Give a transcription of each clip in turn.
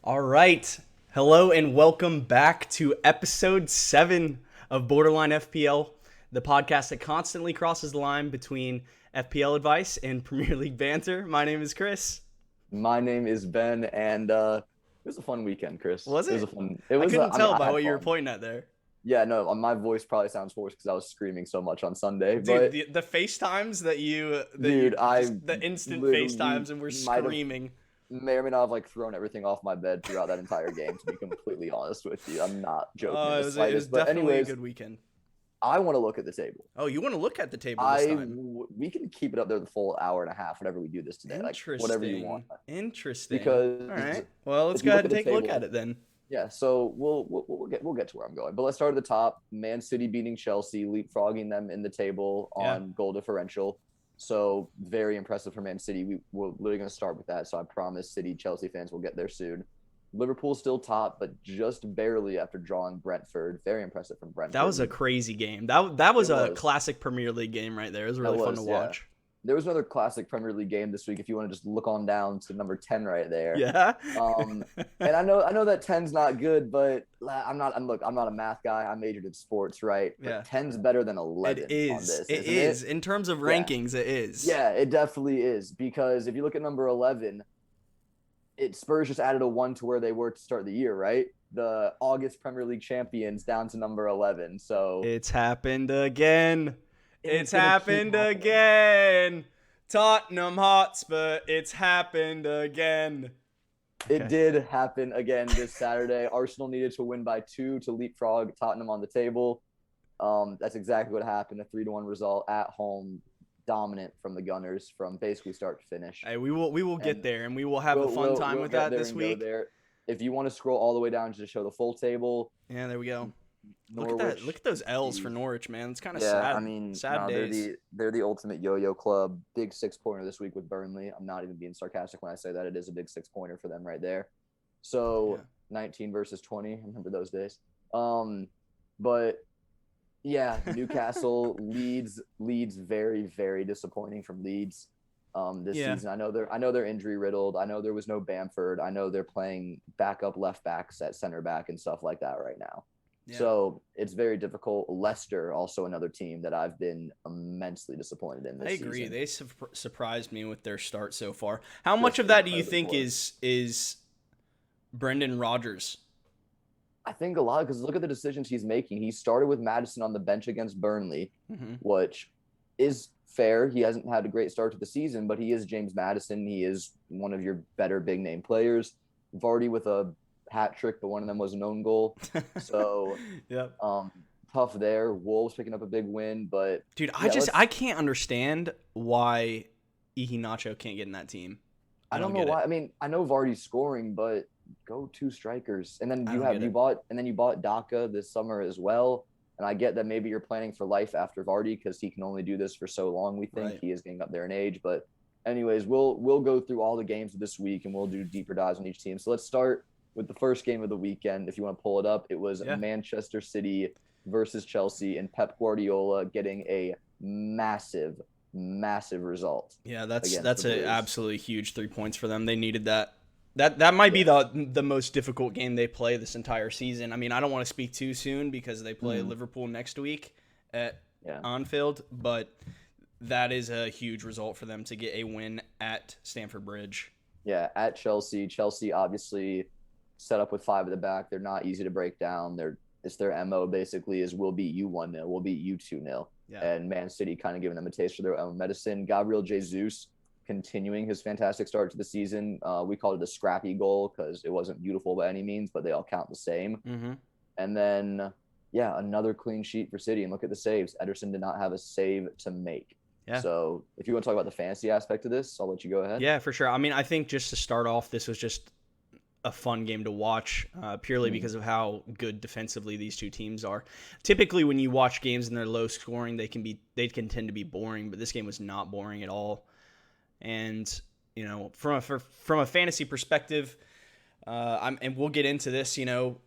All right. Hello and welcome back to episode 7 of Borderline FPL, the podcast that constantly crosses the line between FPL advice and Premier League banter. My name is Chris. My name is Ben, and it was a fun weekend, Chris. Was it? It was a fun. It I was. couldn't tell I by had what you were fun. pointing at there. Yeah, no, my voice probably sounds hoarse because I was screaming so much on Sunday. Dude, But the FaceTimes dude, I the instant literally FaceTimes and we're might have screaming. may or may not have thrown everything off my bed throughout that entire game. To be completely honest with you, I'm not joking in It the was slightest. But definitely anyways, a good weekend. I want to look at the table. Oh, you want to look at the table this time? We can keep it up there the full hour and a half whenever we do this today. Whatever you want. Interesting. Because all right. Well, let's if go you ahead look and at take the a look table- at it then. Yeah, so we'll get to where I'm going. But let's start at the top. Man City beating Chelsea, leapfrogging them in the table on goal differential. So very impressive for Man City. We're literally going to start with that. So I promise Chelsea fans will get there soon. Liverpool still top, but just barely after drawing Brentford. Very impressive from Brentford. That was a crazy game. That was It a was. classic Premier League game right there. It was really fun to watch. There was another classic Premier League game this week. If you want to just look on down to number 10 right there. Yeah. And I know that 10's not good, but I'm not a math guy. I majored in sports, right? But Yeah. 10's better than 11 It is. on this. It is. In terms of rankings, it is. Yeah, it definitely is. Because if you look at number 11, Spurs just added a 1 to where they were to start the year, right? The August Premier League champions down to number 11. So it's happened again. It's happened again. Tottenham Hotspur, it's happened again. It did happen again this Saturday. Arsenal needed to win by 2 to leapfrog Tottenham on the table. That's exactly what happened. A 3-1 result at home, dominant from the Gunners from basically start to finish. Hey, we will get there, and we will have a fun time with that this week. If you want to scroll all the way down to show the full table. Yeah, there we go. Norwich, Look at those L's for Norwich, man. It's kind of sad. I mean, sad days. They're the ultimate yo-yo club. Big 6-pointer this week with Burnley. I'm not even being sarcastic when I say that. It is a big 6-pointer for them right there. So 19 versus 20. I remember those days. But yeah, Newcastle, Leeds very, very disappointing from Leeds this season. I know they're injury riddled. I know there was no Bamford. I know they're playing backup left backs at center back and stuff like that right now. Yeah. So it's very difficult. Leicester, also another team that I've been immensely disappointed in this season. I agree. They surprised me with their start so far. How much of that do you think is Brendan Rodgers? I think a lot, because look at the decisions he's making. He started with Maddison on the bench against Burnley, which is fair. He hasn't had a great start to the season, but he is James Maddison. He is one of your better big name players. Vardy with a hat trick, but one of them was an own goal. So tough there. Wolves picking up a big win, but dude, I can't understand why Iheanacho can't get in that team. I don't know why. I mean, I know Vardy's scoring, but go 2 strikers. And then you bought Daka this summer as well. And I get that maybe you're planning for life after Vardy because he can only do this for so long. We think he is getting up there in age, but anyways, we'll go through all the games of this week and we'll do deeper dives on each team. So let's start with the first game of the weekend. If you want to pull it up, it was Manchester City versus Chelsea, and Pep Guardiola getting a massive result. Yeah, that's an absolutely huge 3 points for them. They needed that. That might be the most difficult game they play this entire season. I mean, I don't want to speak too soon because they play Liverpool next week at Anfield, but that is a huge result for them to get a win at Stamford Bridge. Yeah, at Chelsea. Chelsea obviously set up with 5 at the back. They're not easy to break down. It's their MO basically is we'll beat you 1-0, we'll beat you 2-0. Yeah. And Man City kind of giving them a taste for their own medicine. Gabriel Jesus continuing his fantastic start to the season. We called it a scrappy goal because it wasn't beautiful by any means, but they all count the same. And then, another clean sheet for City. And look at the saves. Ederson did not have a save to make. Yeah. So if you want to talk about the fantasy aspect of this, I'll let you go ahead. Yeah, for sure. I mean, I think just to start off, this was just a fun game to watch purely because of how good defensively these two teams are. Typically, when you watch games and they're low scoring, they can tend to be boring, but this game was not boring at all. And from a fantasy perspective, and we'll get into this,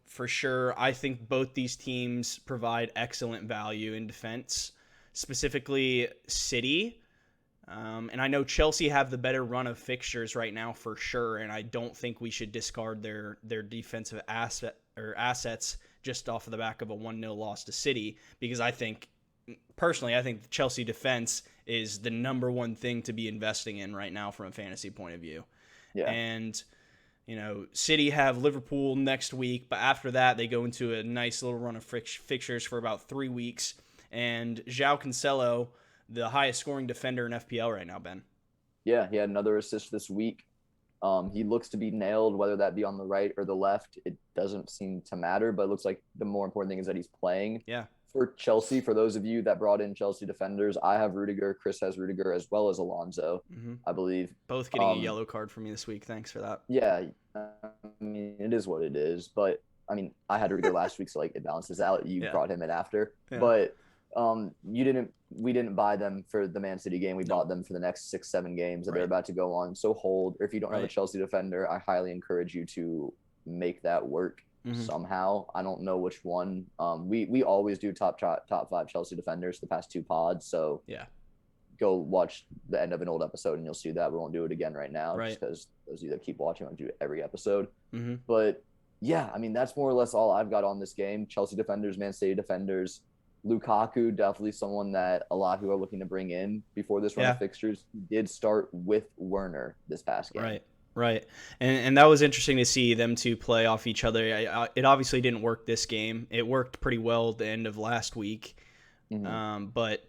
for sure. I think both these teams provide excellent value in defense. Specifically, City. And I know Chelsea have the better run of fixtures right now for sure, and I don't think we should discard their defensive assets just off of the back of a 1-0 loss to City, because I think the Chelsea defense is the number one thing to be investing in right now from a fantasy point of view. Yeah. And City have Liverpool next week, but after that they go into a nice little run of fixtures for about 3 weeks. And João Cancelo, the highest scoring defender in FPL right now, Ben. Yeah, he had another assist this week. He looks to be nailed, whether that be on the right or the left. It doesn't seem to matter, but it looks like the more important thing is that he's playing. Yeah. For Chelsea, for those of you that brought in Chelsea defenders, I have Rudiger, Chris has Rudiger, as well as Alonso, I believe. Both getting a yellow card for me this week. Thanks for that. Yeah, I mean, it is what it is. But, I mean, I had Rudiger last week, so, it balances out. You brought him in after. Yeah. But we didn't buy them for the Man City game. We bought them for the next 6-7 games that they're about to go on. So hold, or if you don't have a Chelsea defender, I highly encourage you to make that work somehow. I don't know which one. We always do top 5 Chelsea defenders the past 2 pods. So go watch the end of an old episode and you'll see that. We won't do it again right now, just because those of you that keep watching, I'll do it every episode. But yeah, I mean, that's more or less all I've got on this game. Chelsea defenders, Man City defenders. Lukaku, definitely someone that a lot who are looking to bring in before this run of fixtures. He did start with Werner this past game. Right. And that was interesting to see them two play off each other. It obviously didn't work this game. It worked pretty well at the end of last week. But,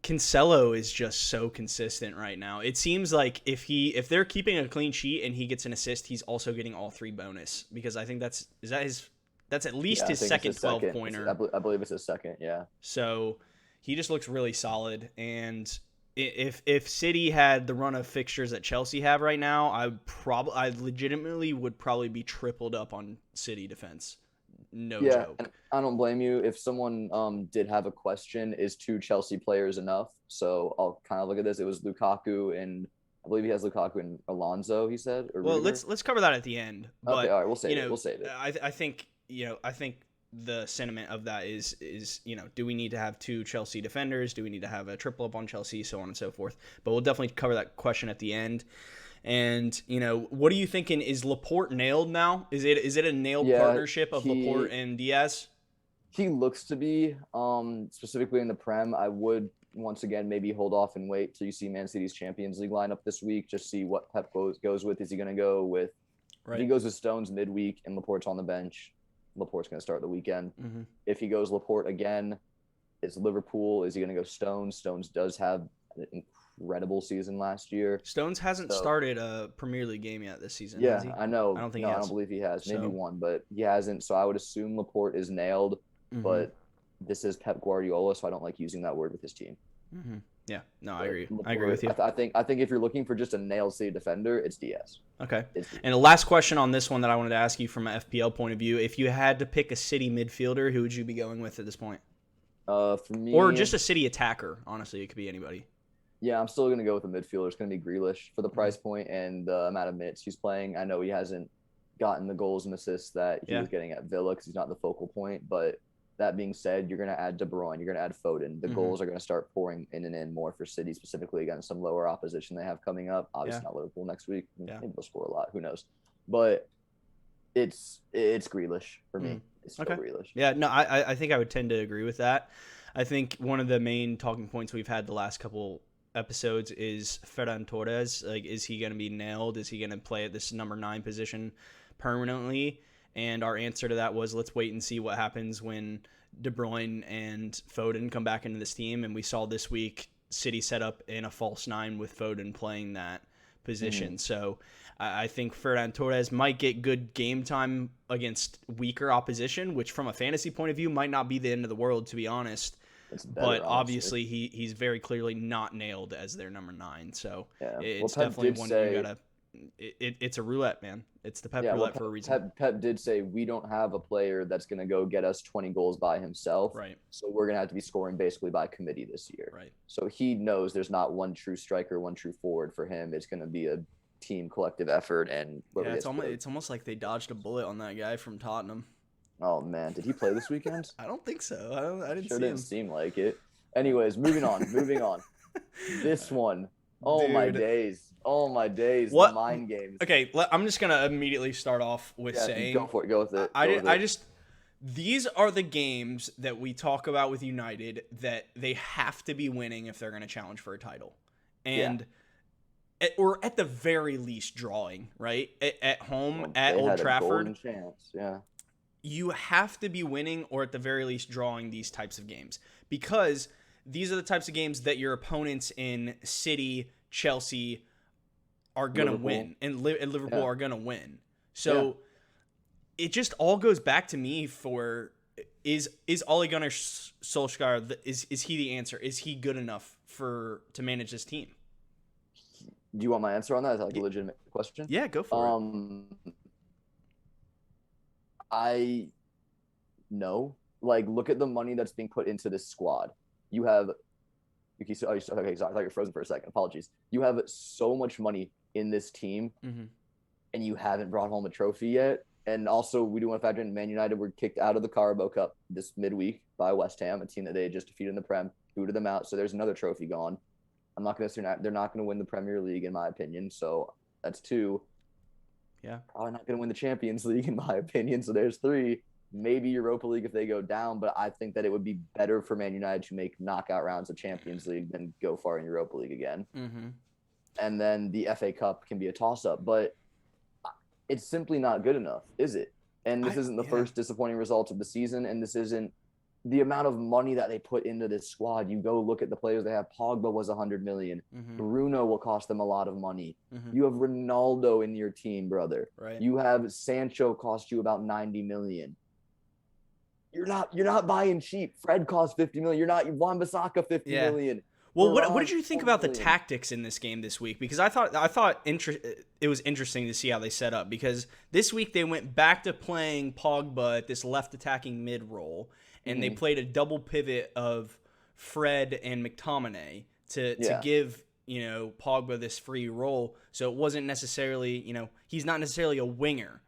Cancelo is just so consistent right now. It seems like if they're keeping a clean sheet and he gets an assist, he's also getting all 3 bonus, because I think that's at least his second 12-pointer. I believe it's his second, yeah. So he just looks really solid. And if City had the run of fixtures that Chelsea have right now, I legitimately would probably be tripled up on City defense. No joke. And I don't blame you. If someone did have a question, is 2 Chelsea players enough? So I'll kind of look at this. It was Lukaku, and I believe he has Lukaku and Alonso, he said. Or well, let's cover that at the end. But, okay, all right, we'll save it. We'll save it. I think the sentiment of that is do we need to have 2 Chelsea defenders? Do we need to have a triple up on Chelsea? So on and so forth. But we'll definitely cover that question at the end. And, what are you thinking? Is Laporte nailed now? Is it a nailed partnership of Laporte and Diaz? He looks to be, specifically in the Prem. I would, once again, maybe hold off and wait till you see Man City's Champions League lineup this week. Just see what Pep goes with. Is he going to go with if he goes with Stones midweek and Laporte's on the bench, Laporte's going to start the weekend. If he goes Laporte again, it's Liverpool. Is he going to go Stones? Stones does have an incredible season last year. Stones hasn't started a Premier League game yet this season. Yeah, I know. I don't think he has. I don't believe he has. Maybe one, but he hasn't. So I would assume Laporte is nailed. But this is Pep Guardiola, so I don't like using that word with his team. Yeah, no, I agree. I agree with you. I think if you're looking for just a nailed City defender, it's Diaz. Okay. And the last question on this one that I wanted to ask you from an FPL point of view: if you had to pick a City midfielder, who would you be going with at this point? For me, or just a City attacker. Honestly, it could be anybody. Yeah, I'm still going to go with a midfielder. It's going to be Grealish for the price point and the amount of minutes he's playing. I know he hasn't gotten the goals and assists that he was getting at Villa because he's not the focal point. But that being said, you're going to add De Bruyne. You're going to add Foden. The goals are going to start pouring in and in more for City, specifically against some lower opposition they have coming up. Obviously not Liverpool next week. Maybe they'll score a lot. Who knows? But it's Grealish for me. It's still Grealish. Yeah, no, I think I would tend to agree with that. I think one of the main talking points we've had the last couple episodes is Ferran Torres. Like, is he going to be nailed? Is he going to play at this number 9 position permanently? And our answer to that was, let's wait and see what happens when De Bruyne and Foden come back into this team. And we saw this week City set up in a false 9 with Foden playing that position. So I think Ferran Torres might get good game time against weaker opposition, which from a fantasy point of view might not be the end of the world, to be honest. But obviously, he's very clearly not nailed as their number 9. So it's definitely one you gotta. It's a roulette, man. It's the Pep roulette for a reason. Pep did say we don't have a player that's going to go get us 20 goals by himself. Right. So we're going to have to be scoring basically by committee this year. Right. So he knows there's not one true striker, one true forward for him. It's going to be a team collective effort. And it's almost like they dodged a bullet on that guy from Tottenham. Oh, man. Did he play this weekend? I don't think so. I didn't see him. Didn't seem like it. Anyways, moving on. This one. Oh my Dude. days. Oh my days. The What? mind games. Okay, I'm just gonna immediately start off with Yeah, go saying, for it. Go with it. I, Go I with I it. just these are the games that we talk about with United that they have to be winning if they're gonna challenge for a title, and or at the very least drawing right at home Well, at they Old had a Trafford. golden chance. Yeah. You have to be winning or at the very least drawing these types of games because these are the types of games that your opponents in City, Chelsea are going to Liverpool. win and Liverpool Yeah. are going to win. So it just all goes back to me for is Ole Gunnar Solskjaer is he the answer? Is he good enough to manage this team? Do you want my answer on that? Is that like a legitimate question? Yeah, go for it. I know. Like, look at the money that's being put into this squad. You have okay, sorry, I thought you were frozen for a second. Apologies. You have so much money in this team, and you haven't brought home a trophy yet. And also, we do want to factor in Man United were kicked out of the Carabao Cup this midweek by West Ham, a team that they had just defeated in the Prem, booted them out. So there's another trophy gone. I'm not going to say they're not going to win the Premier League, in my opinion. So that's two. Yeah. Probably not going to win the Champions League, in my opinion. So there's three. Maybe Europa League if they go down, but I think that it would be better for Man United to make knockout rounds of Champions League than go far in Europa League again. And then the FA Cup can be a toss-up, but it's simply not good enough, is it? And this isn't the first disappointing result of the season, and this isn't the amount of money that they put into this squad. You go look at the players they have. Pogba was 100 million. Bruno will cost them a lot of money. You have Ronaldo in your team, brother. Right. You have Sancho cost you about 90 million. You're not buying cheap. Fred costs 50 million. You're not Wan-Bissaka 50 million. Well, what did you think about the tactics in this game this week? Because I thought it was interesting to see how they set up. Because this week they went back to playing Pogba at this left attacking mid role, and they played a double pivot of Fred and McTominay to give Pogba this free role. So it wasn't necessarily he's not necessarily a winger.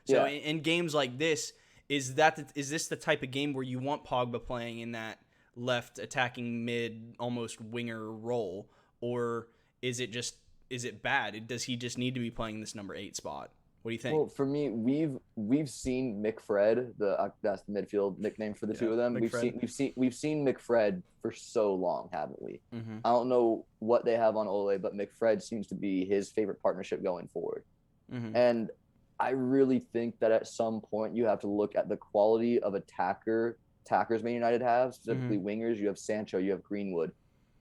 So in games like this. Is this the type of game where you want Pogba playing in that left attacking mid almost winger role, or is it bad? Does he just need to be playing this number 8 spot? What do you think? Well, for me, we've seen McFred, that's the midfield nickname for the two of them. McFred. We've seen McFred for so long, haven't we? I don't know what they have on Ole, but McFred seems to be his favorite partnership going forward. And I really think that at some point you have to look at the quality of attackers Man United have, specifically wingers. You have Sancho, you have Greenwood,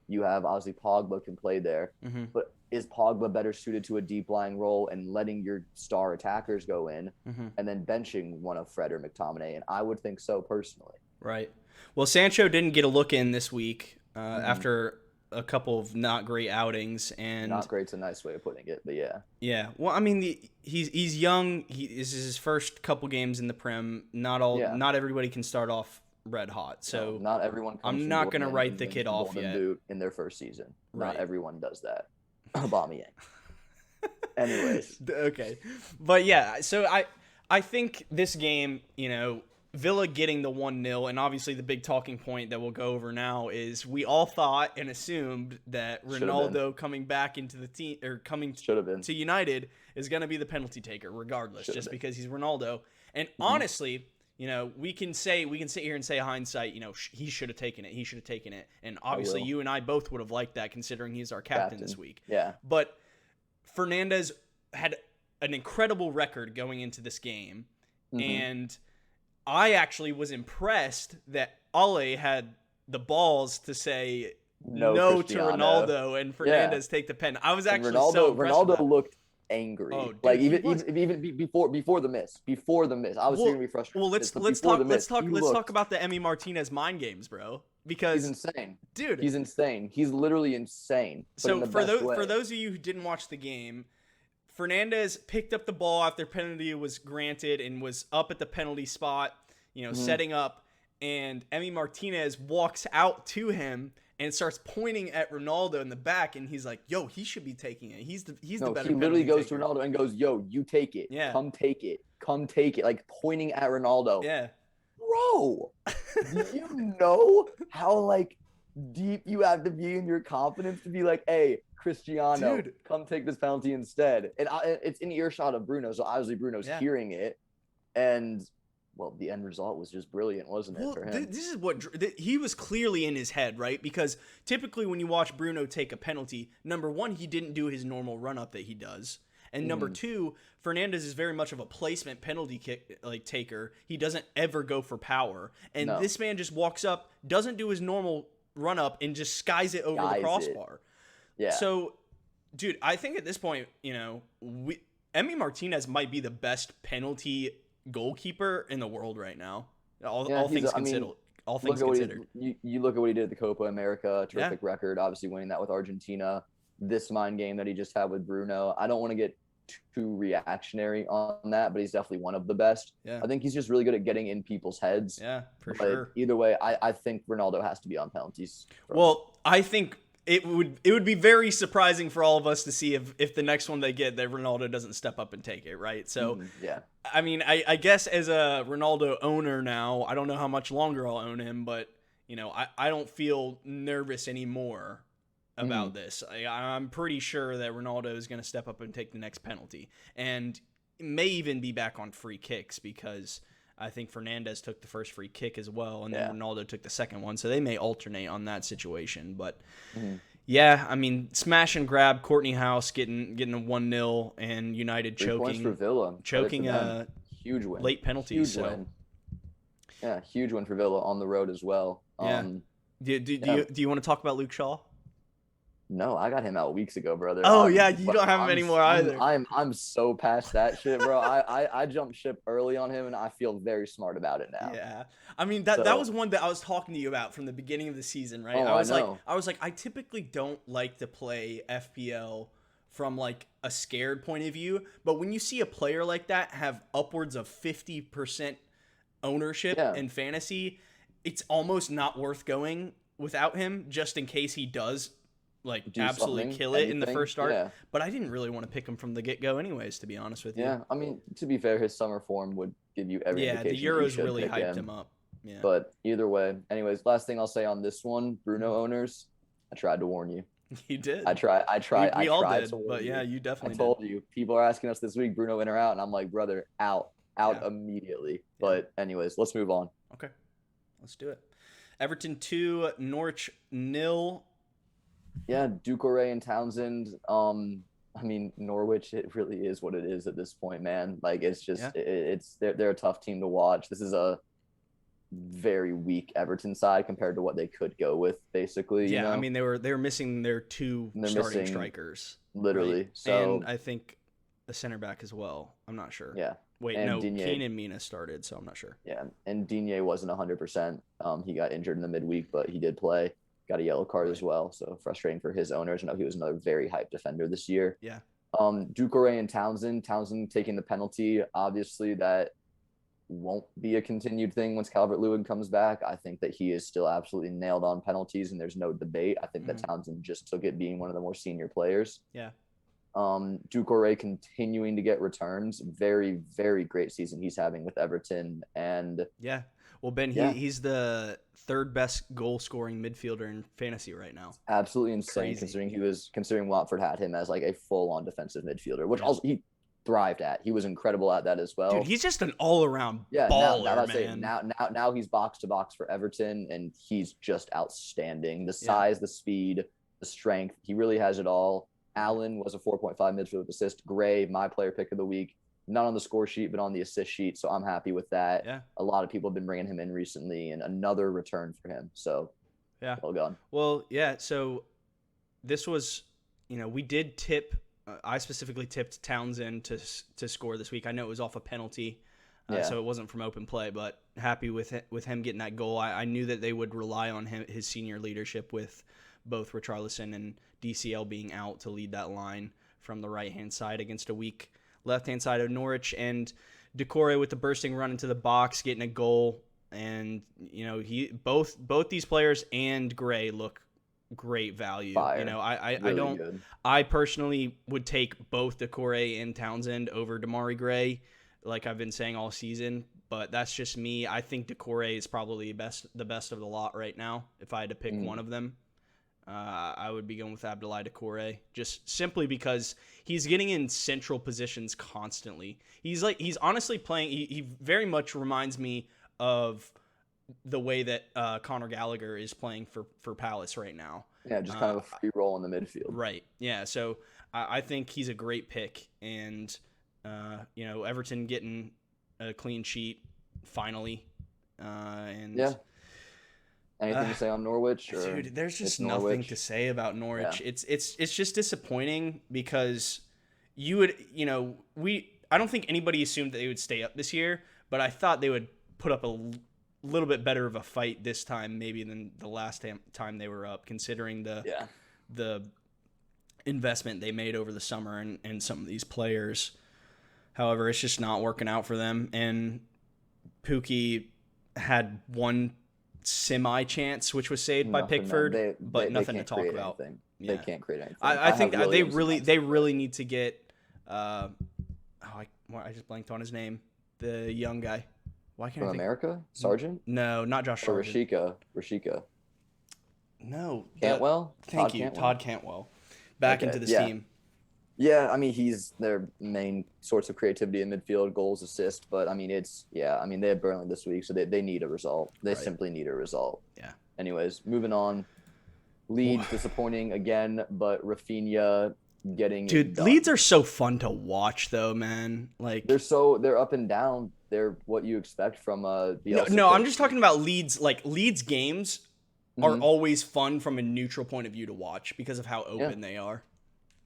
you have obviously Pogba can play there. But is Pogba better suited to a deep lying role and letting your star attackers go in and then benching one of Fred or McTominay? And I would think so personally. Right. Well, Sancho didn't get a look in this week after a couple of not great outings, and not great's a nice way of putting it, but yeah. Well, I mean, he's young. This is his first couple games in the Prem. Not everybody can start off red hot. So not everyone. I'm not going to write the kid off yet. Boot in their first season. Right. Not everyone does that. Aubameyang. Anyways, okay, but yeah. So I think this game, Villa getting the 1-0, and obviously the big talking point that we'll go over now is we all thought and assumed that Ronaldo coming back into the team or coming to United is going to be the penalty taker regardless, because he's Ronaldo. And honestly, we can sit here and say hindsight, he should have taken it. And obviously you and I both would have liked that considering he's our captain this week. Yeah. But Fernandes had an incredible record going into this game, and I actually was impressed that Ole had the balls to say no to Ronaldo and Fernandes take the pen. I was actually so impressed. Ronaldo looked angry. Oh, dude, like even before the miss. I was hearing me frustrated. Well, let's talk about the Emi Martinez mind games, bro. Because he's insane, dude. He's insane. He's literally insane. So for those of you who didn't watch the game, Fernandes picked up the ball after penalty was granted and was up at the penalty spot, setting up, and Emi Martinez walks out to him and starts pointing at Ronaldo in the back, and he's like, "Yo, he should be taking it. He's the better." He literally goes to Ronaldo and goes, "Yo, you take it. Yeah. Come take it." Like pointing at Ronaldo. Yeah. Bro, do you know how deep you have to be in your confidence to be like, hey, Cristiano, Dude. come take this penalty instead. And it's in earshot of Bruno, so obviously Bruno's hearing it. And, well, the end result was just brilliant, wasn't it, for him? This is what he was clearly in his head, right? Because typically when you watch Bruno take a penalty, number one, he didn't do his normal run-up that he does. And number two, Fernandes is very much of a placement penalty kick taker. He doesn't ever go for power. And this man just walks up, doesn't do his normal run-up, and just skies it over the crossbar. Yeah. So, dude, I think at this point, Emi Martinez might be the best penalty goalkeeper in the world right now. All things considered. All things considered. You look at what he did at the Copa America, terrific record, obviously winning that with Argentina. This mind game that he just had with Bruno. I don't want to get too reactionary on that, but he's definitely one of the best. Yeah. I think he's just really good at getting in people's heads. Yeah, for sure. Either way, I think Ronaldo has to be on penalties. Well, I think it would be very surprising for all of us to see if the next one they get that Ronaldo doesn't step up and take it, right? So, I mean, I guess as a Ronaldo owner now, I don't know how much longer I'll own him, but, I don't feel nervous anymore about this. I'm pretty sure that Ronaldo is going to step up and take the next penalty, and may even be back on free kicks because I think Fernandes took the first free kick as well, and then Ronaldo took the second one, so they may alternate on that situation. But I mean, smash and grab, Courtney House getting a 1-0, and United 3 points for Villa. choking a huge win, late penalty. Huge win. Yeah, huge win for Villa on the road as well. Do you want to talk about Luke Shaw? No, I got him out weeks ago, brother. Oh, you don't have him anymore either. I'm so past that shit, bro. I jumped ship early on him, and I feel very smart about it now. Yeah, I mean that was one that I was talking to you about from the beginning of the season, right? Oh, I was know. like, I typically don't like to play FPL from like a scared point of view, but when you see a player like that have upwards of 50% ownership in fantasy, it's almost not worth going without him, just in case he does absolutely kill it in the first start. But I didn't really want to pick him from the get-go anyways, to be honest with you. Yeah, I mean, to be fair, his summer form would give you every indication. Yeah, the Euros really hyped him up. Yeah. But either way, anyways, last thing I'll say on this one, Bruno owners, I tried to warn you. You did. I tried. We all did, to warn but you. You definitely I told you. People are asking us this week, Bruno in or out, and I'm like, brother, out immediately. But anyways, let's move on. Okay, let's do it. Everton 2, Norwich 0. Yeah, Doucouré and Townsend. I mean, Norwich, it really is what it is at this point, man. Like, it's just they're a tough team to watch. This is a very weak Everton side compared to what they could go with, basically. Yeah, I mean, they were missing their two starting strikers, literally. Right? So, and I think a center back as well. I'm not sure. Yeah. Wait, no, Kane and Mina started, so I'm not sure. Yeah, and Digne wasn't 100%. He got injured in the midweek, but he did play. Got a yellow card as well, so frustrating for his owners. I know he was another very hyped defender this year. Yeah. Doucouré and Townsend taking the penalty. Obviously, that won't be a continued thing once Calvert-Lewin comes back. I think that he is still absolutely nailed on penalties, and there's no debate. I think that Townsend just took it being one of the more senior players. Yeah. Doucouré continuing to get returns. Very, very great season he's having with Everton. And yeah. Well, Ben, he's the third best goal scoring midfielder in fantasy right now. Absolutely insane. Considering Watford had him as like a full on defensive midfielder, which also he thrived at. He was incredible at that as well. Dude, he's just an all around baller, now he's box to box for Everton, and he's just outstanding. The size, the speed, the strength, he really has it all. Allen was a 4.5 midfield assist. Gray, my player pick of the week. Not on the score sheet, but on the assist sheet. So I'm happy with that. Yeah. A lot of people have been bringing him in recently, and another return for him. So, well done. Well, yeah. So this was, we did tip. I specifically tipped Townsend to score this week. I know it was off a penalty, so it wasn't from open play. But happy with him getting that goal. I knew that they would rely on his senior leadership with both Richarlison and DCL being out to lead that line from the right-hand side against a weak left-hand side of Norwich, and Doucouré with the bursting run into the box, getting a goal. And both these players and Gray look great value. Fire. I personally would take both Doucouré and Townsend over Damari Gray. like I've been saying all season, but that's just me. I think Decore is probably the best of the lot right now. If I had to pick one of them, I would be going with Abdoulaye Decore, just simply because he's getting in central positions constantly. He's honestly playing. He very much reminds me of the way that Conor Gallagher is playing for Palace right now. Yeah, just kind of a free roll in the midfield. Right. Yeah. So I think he's a great pick, and Everton getting a clean sheet finally. And yeah. Anything to say on Norwich? Dude, there's just nothing to say about Norwich. Yeah. It's just disappointing because I don't think anybody assumed that they would stay up this year, but I thought they would put up a little bit better of a fight this time maybe than the last time they were up, considering the investment they made over the summer and some of these players. However, it's just not working out for them, and Pukki had one semi chance which was saved by Pickford, but nothing to talk about. Yeah. They can't create anything. I think they really need to get I just blanked on his name, the young guy. Why can't From America? Sargent? No, not Josh Sargent. Rashika. No. Cantwell? Thank you, Todd Cantwell. Back into this team. Yeah, I mean, he's their main source of creativity in midfield, goals, assists. But, I mean, they had Burnley this week, so they need a result. They simply need a result. Yeah. Anyways, moving on. Leeds disappointing again, but Rafinha getting Dude, Leeds are so fun to watch, though, man. Like they're up and down. They're what you expect from Bielsa. No, I'm just talking about Leeds. Like, Leeds games are always fun from a neutral point of view to watch because of how open they are.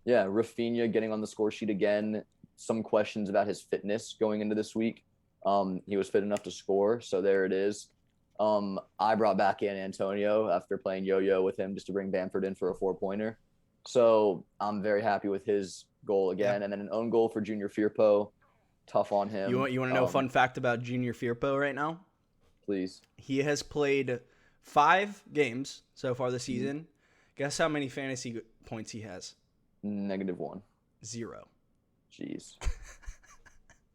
Yeah, Rafinha getting on the score sheet again. Some questions about his fitness going into this week. He was fit enough to score, so there it is. I brought back in Antonio after playing yo-yo with him just to bring Bamford in for a 4-pointer. So I'm very happy with his goal again. And then an own goal for Junior Firpo. Tough on him. You want to know a fun fact about Junior Firpo right now? Please. He has played 5 games so far this season. Guess how many fantasy points he has? -1. 0. Jeez.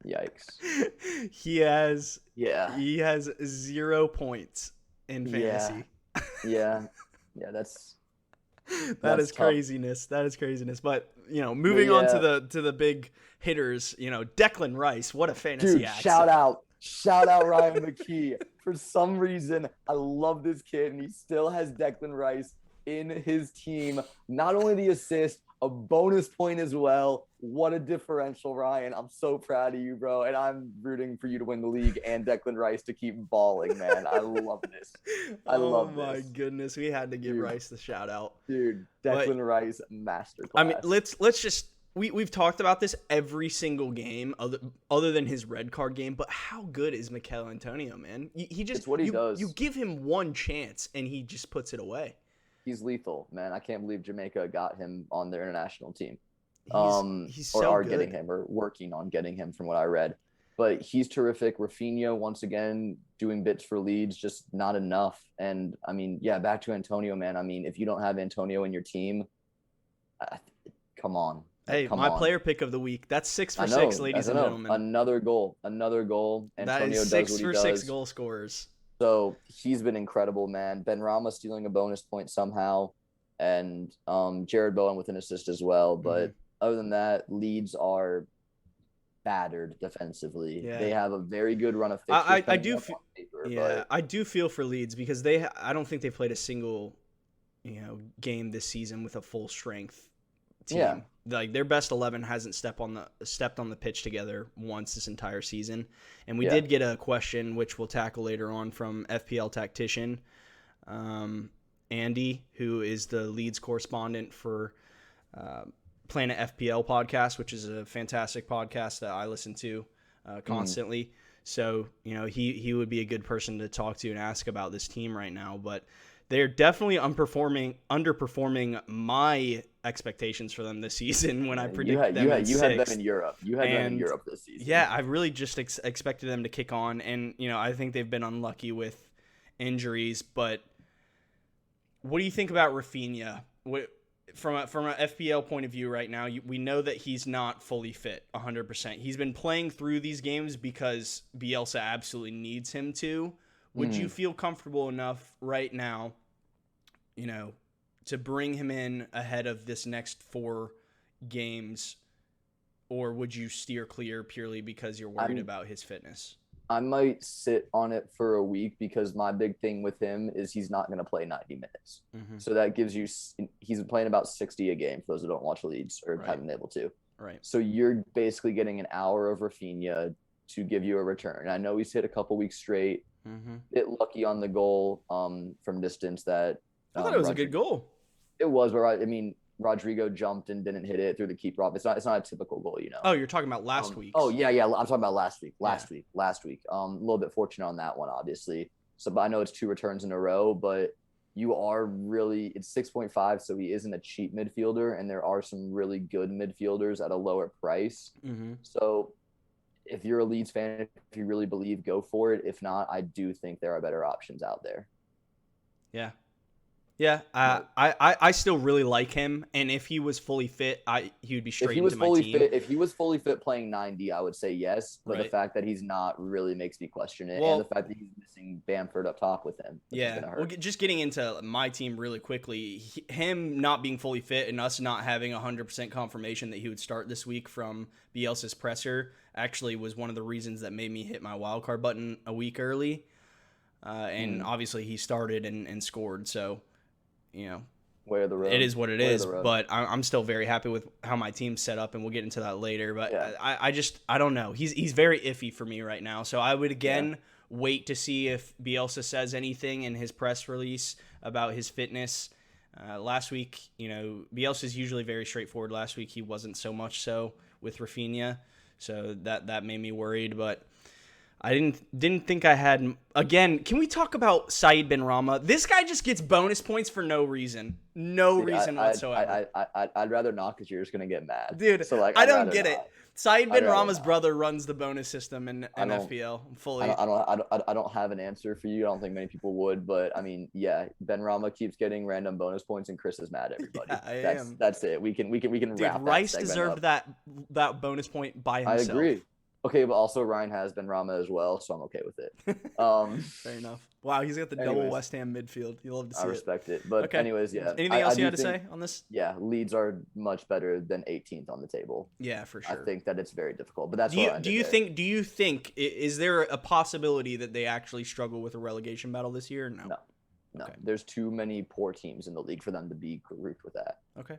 Yikes. He has 0 points in fantasy. Yeah. That's that is tough. Craziness. That is craziness. But moving on to the big hitters, Declan Rice, what a fantasy act. Shout out Ryan McKee. For some reason, I love this kid, and he still has Declan Rice in his team. Not only the assist, a bonus point as well. What a differential, Ryan. I'm so proud of you, bro. And I'm rooting for you to win the league and Declan Rice to keep balling, man. I love this. Oh my goodness. We had to give Rice the shout out. Dude, Declan Rice masterclass. I mean, let's just we've talked about this every single game other than his red card game, but how good is Mikel Antonio, man? He just it's what he does. You give him one chance and he just puts it away. He's lethal, man. I can't believe Jamaica got him on their international team. He's so good. Getting him or working on getting him from what I read. But he's terrific. Rafinha, once again, doing bits for Leeds, just not enough. And, I mean, back to Antonio, man. I mean, if you don't have Antonio in your team, come on. Hey, player pick of the week. That's 6 for 6, ladies and gentlemen. Another goal. Antonio that is 6 for 6 goal scorers. So he's been incredible, man. Ben Rama stealing a bonus point somehow, and Jared Bowen with an assist as well. But other than that, Leeds are battered defensively. Yeah. They have a very good run of fixtures. I do feel for Leeds because I don't think they played a single game this season with a full strength team. Yeah. Like their best 11 hasn't stepped on the pitch together once this entire season. And we did get a question, which we'll tackle later on, from FPL tactician Andy, who is the Leeds correspondent for Planet FPL podcast, which is a fantastic podcast that I listen to constantly. So, he would be a good person to talk to and ask about this team right now. But they're definitely underperforming my expectations for them this season when I predicted them in 6. You had them in Europe. You had them in Europe this season. Yeah, I really just expected them to kick on. And, I think they've been unlucky with injuries. But what do you think about Rafinha? from a FPL point of view right now, we know that he's not fully fit 100%. He's been playing through these games because Bielsa absolutely needs him to. Would you feel comfortable enough right now, to bring him in ahead of this next 4 games, or would you steer clear plearly because you're worried about his fitness? I might sit on it for a week because my big thing with him is he's not going to play 90 minutes. So that gives you – he's playing about 60 a game for those who don't watch Leeds or haven't been able to. Right. So you're basically getting an hour of Rafinha to give you a return. I know he's hit a couple weeks straight. Bit lucky on the goal from distance that I thought it was a good goal. It was, but I mean – Rodrigo jumped and didn't hit it through the keeper off. It's not a typical goal, Oh, you're talking about last week. Oh, yeah. I'm talking about last week. Last week. A little bit fortunate on that one, obviously. So, but I know it's 2 returns in a row, but you are really – it's 6.5, so he isn't a cheap midfielder, and there are some really good midfielders at a lower price. So if you're a Leeds fan, if you really believe, go for it. If not, I do think there are better options out there. Yeah, I still really like him, and if he was fully fit, he would be straight into my team. If he was fully fit playing 90, I would say yes, but the fact that he's not really makes me question it, and the fact that he's missing Bamford up top with him. Well, just getting into my team really quickly, him not being fully fit and us not having 100% confirmation that he would start this week from Bielsa's presser actually was one of the reasons that made me hit my wildcard button a week early, and obviously he started and scored, so... Way of the road. It is what it is, but I'm still very happy with how my team's set up, and we'll get into that later. But I don't know. He's very iffy for me right now. So I would wait to see if Bielsa says anything in his press release about his fitness. Last week, Bielsa's usually very straightforward. Last week he wasn't so much so with Rafinha, so that made me worried. But I didn't think I had. Again, can we talk about Said Benrahma? This guy just gets bonus points for no reason. No reason whatsoever. I'd rather not because you're just going to get mad. Dude, so I don't get it. Said Benrahma's brother runs the bonus system in FPL fully. I don't have an answer for you. I don't think many people would, but I mean, yeah, Benrahma keeps getting random bonus points, and Chris is mad at everybody. That's it. We can Dude, wrap. Rice deserved that bonus point by himself. I agree. Okay, but also Ryan has Benrahma as well, so I'm okay with it. Fair enough. Wow, he's got the double West Ham midfield. You love to see it. I respect it. But anyways, yeah. Anything else you had to say on this? Yeah, Leeds are much better than 18th on the table. Yeah, for sure. I think that it's very difficult, but that's do you think is there a possibility that they actually struggle with a relegation battle this year? No. Okay. There's too many poor teams in the league for them to be grouped with that. Okay.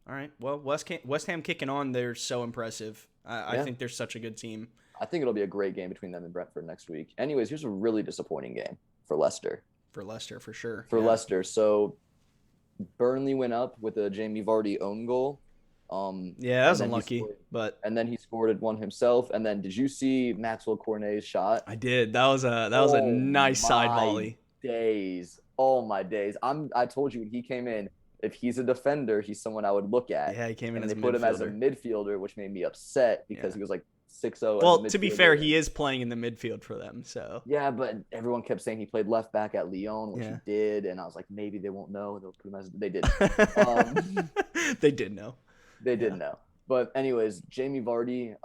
All right. Well, West Ham kicking on, they're so impressive. I think they're such a good team. I think it'll be a great game between them and Brentford next week. Anyways, here's a really disappointing game for Leicester. For Leicester, for sure. Leicester. So Burnley went up with a Jamie Vardy own goal. That was unlucky. And then he scored one himself. And then did you see Maxwell Cornet's shot? I did. That was a nice side volley. Oh my days. I told you when he came in, if he's a defender, he's someone I would look at. Yeah, he came in and as a midfielder. They put him as a midfielder, which made me upset because he was like 6'0". Well, to be fair, he is playing in the midfield for them. So yeah, but everyone kept saying he played left back at Lyon, which he did, and I was like, maybe they won't know. They'll put him as they did. They did know. They did know. But anyways, Jamie Vardy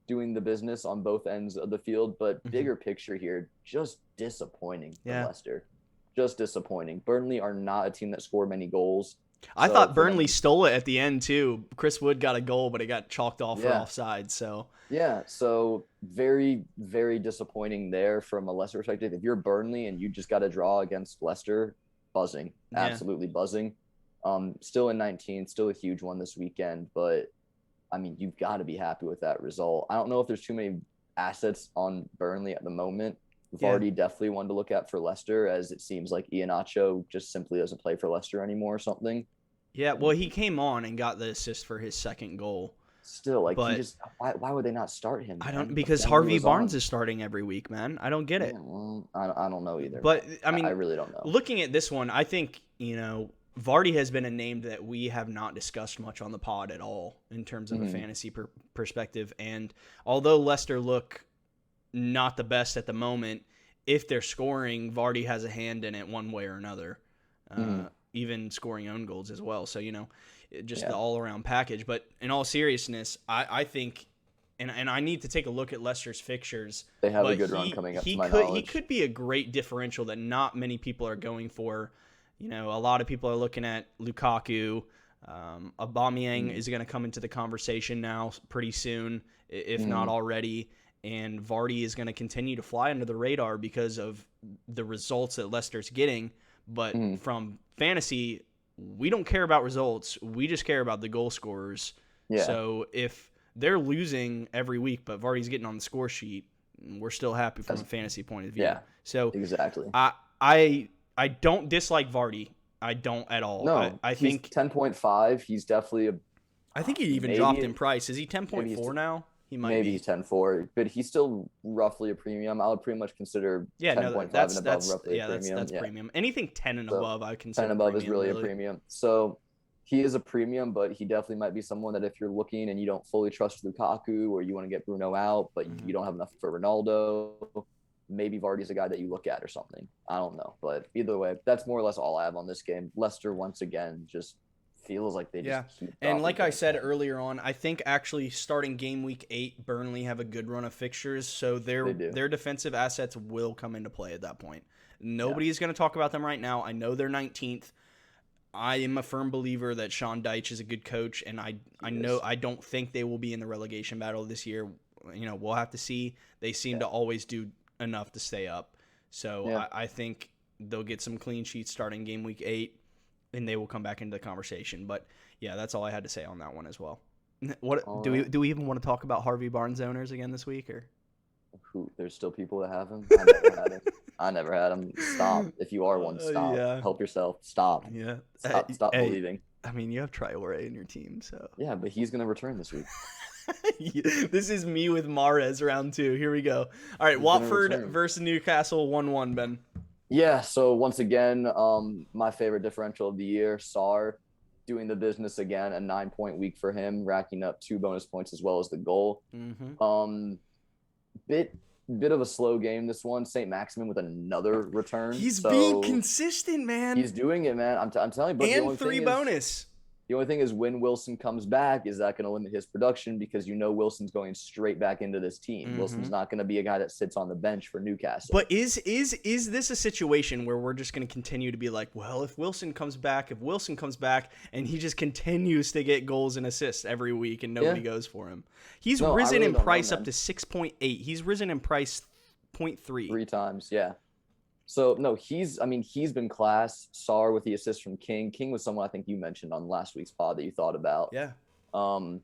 doing the business on both ends of the field, but bigger picture here, just disappointing for Leicester. Just disappointing. Burnley are not a team that scored many goals. I thought Burnley stole it at the end too. Chris Wood got a goal, but it got chalked off for offside. So so very, very disappointing there from a Leicester perspective. If you're Burnley and you just got a draw against Leicester, buzzing, absolutely buzzing. Still in 19th, still a huge one this weekend, but I mean, you've got to be happy with that result. I don't know if there's too many assets on Burnley at the moment. Vardy definitely one to look at for Leicester, as it seems like Iheanacho just simply doesn't play for Leicester anymore or something. Yeah, well, he came on and got the assist for his second goal. Still, like, why would they not start him? Because Harvey Barnes is starting every week, man. I don't get it. Well, I don't know either. But I mean, I really don't know. Looking at this one, I think Vardy has been a name that we have not discussed much on the pod at all in terms of a fantasy perspective. And although Leicester look not the best at the moment, if they're scoring, Vardy has a hand in it one way or another. even scoring own goals as well. So, just Yeah. the all-around package. But in all seriousness, I think, and I need to take a look at Leicester's fixtures. They have a but good run coming up, to my he knowledge. could be a great differential that not many people are going for. A lot of people are looking at Lukaku. Aubameyang is going to come into the conversation now pretty soon, if not already. And Vardy is going to continue to fly under the radar because of the results that Leicester's getting. But from fantasy, we don't care about results. We just care about the goal scorers. Yeah. So if they're losing every week, but Vardy's getting on the score sheet, we're still happy from a fantasy point of view. Yeah, so exactly. I don't dislike Vardy. I don't at all. No, I he's think 10.5. He's definitely I think he even dropped in price. Is he 10.4 now? He might maybe be. he's 10.4, but he's still roughly a premium. I would pretty much consider 10.5 that's and above roughly a premium. That's premium. Anything 10 and above, I consider 10 above premium, is really a premium. So he is a premium, but he definitely might be someone that if you're looking and you don't fully trust Lukaku or you want to get Bruno out, but you don't have enough for Ronaldo, maybe Vardy's a guy that you look at or something. I don't know. But either way, that's more or less all I have on this game. Leicester, once again, just feels like they just keep and like I said earlier on, I think actually starting game week 8, Burnley have a good run of fixtures, so their defensive assets will come into play at that point. Nobody's going to talk about them right now. I know they're 19th. I am a firm believer that Sean Dyche is a good coach, and I don't think they will be in the relegation battle this year. We'll have to see. They seem to always do enough to stay up. So I think they'll get some clean sheets starting game week 8. And they will come back into the conversation. But yeah, that's all I had to say on that one as well. What do we even want to talk about Harvey Barnes owners again this week, or? There's still people that have him. I never had him. Stop. If you are one, stop. Help yourself. Stop. Yeah. Stop believing. I mean, you have Traore in your team, so. Yeah, but he's gonna return this week. This is me with Mahrez round 2. Here we go. All right, Watford versus Newcastle 1-1, Ben. Yeah, so once again, my favorite differential of the year, Sarr, doing the business again, a 9-point week for him, racking up 2 bonus points as well as the goal. Bit of a slow game, this one. St. Maximin with another return. He's being consistent, man. He's doing it, man. I'm telling you. But and 3 bonus. The only thing is when Wilson comes back, is that going to limit his production? Because Wilson's going straight back into this team. Wilson's not going to be a guy that sits on the bench for Newcastle. But is this a situation where we're just going to continue to be like, well, if Wilson comes back, and he just continues to get goals and assists every week and nobody goes for him? He's risen in price up to 6.8. He's risen in price 0.3. 3 times, yeah. So, no, he's been class. Sarr with the assist from King. King was someone I think you mentioned on last week's pod that you thought about. Yeah. And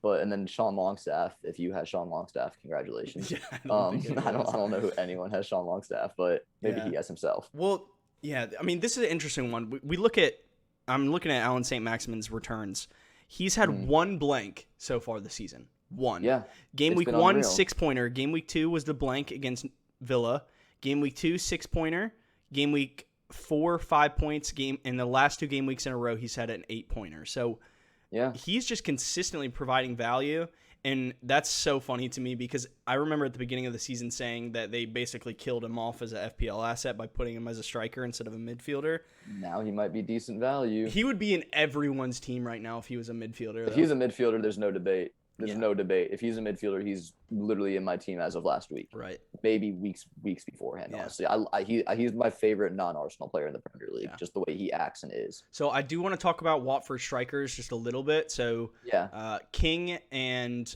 then Sean Longstaff, if you had Sean Longstaff, congratulations. Yeah, I don't know who anyone has Sean Longstaff, but maybe he has himself. Well, yeah, I mean, this is an interesting one. I'm looking at Alan St. Maximin's returns. He's had 1 blank so far this season. 1. Yeah. Game week 1, 6-pointer. Game week 2 was the blank against Villa. Game week 2, 6-pointer. Game week 4, 5 points. In the last 2 game weeks in a row, he's had an 8-pointer. So he's just consistently providing value. And that's so funny to me because I remember at the beginning of the season saying that they basically killed him off as a FPL asset by putting him as a striker instead of a midfielder. Now he might be decent value. He would be in everyone's team right now if he was a midfielder. If he's a midfielder, there's no debate. There's no debate. If he's a midfielder, he's literally in my team as of last week. Right. Maybe weeks beforehand, honestly. He's my favorite non-Arsenal player in the Premier League, just the way he acts and is. So I do want to talk about Watford Strikers just a little bit. So King and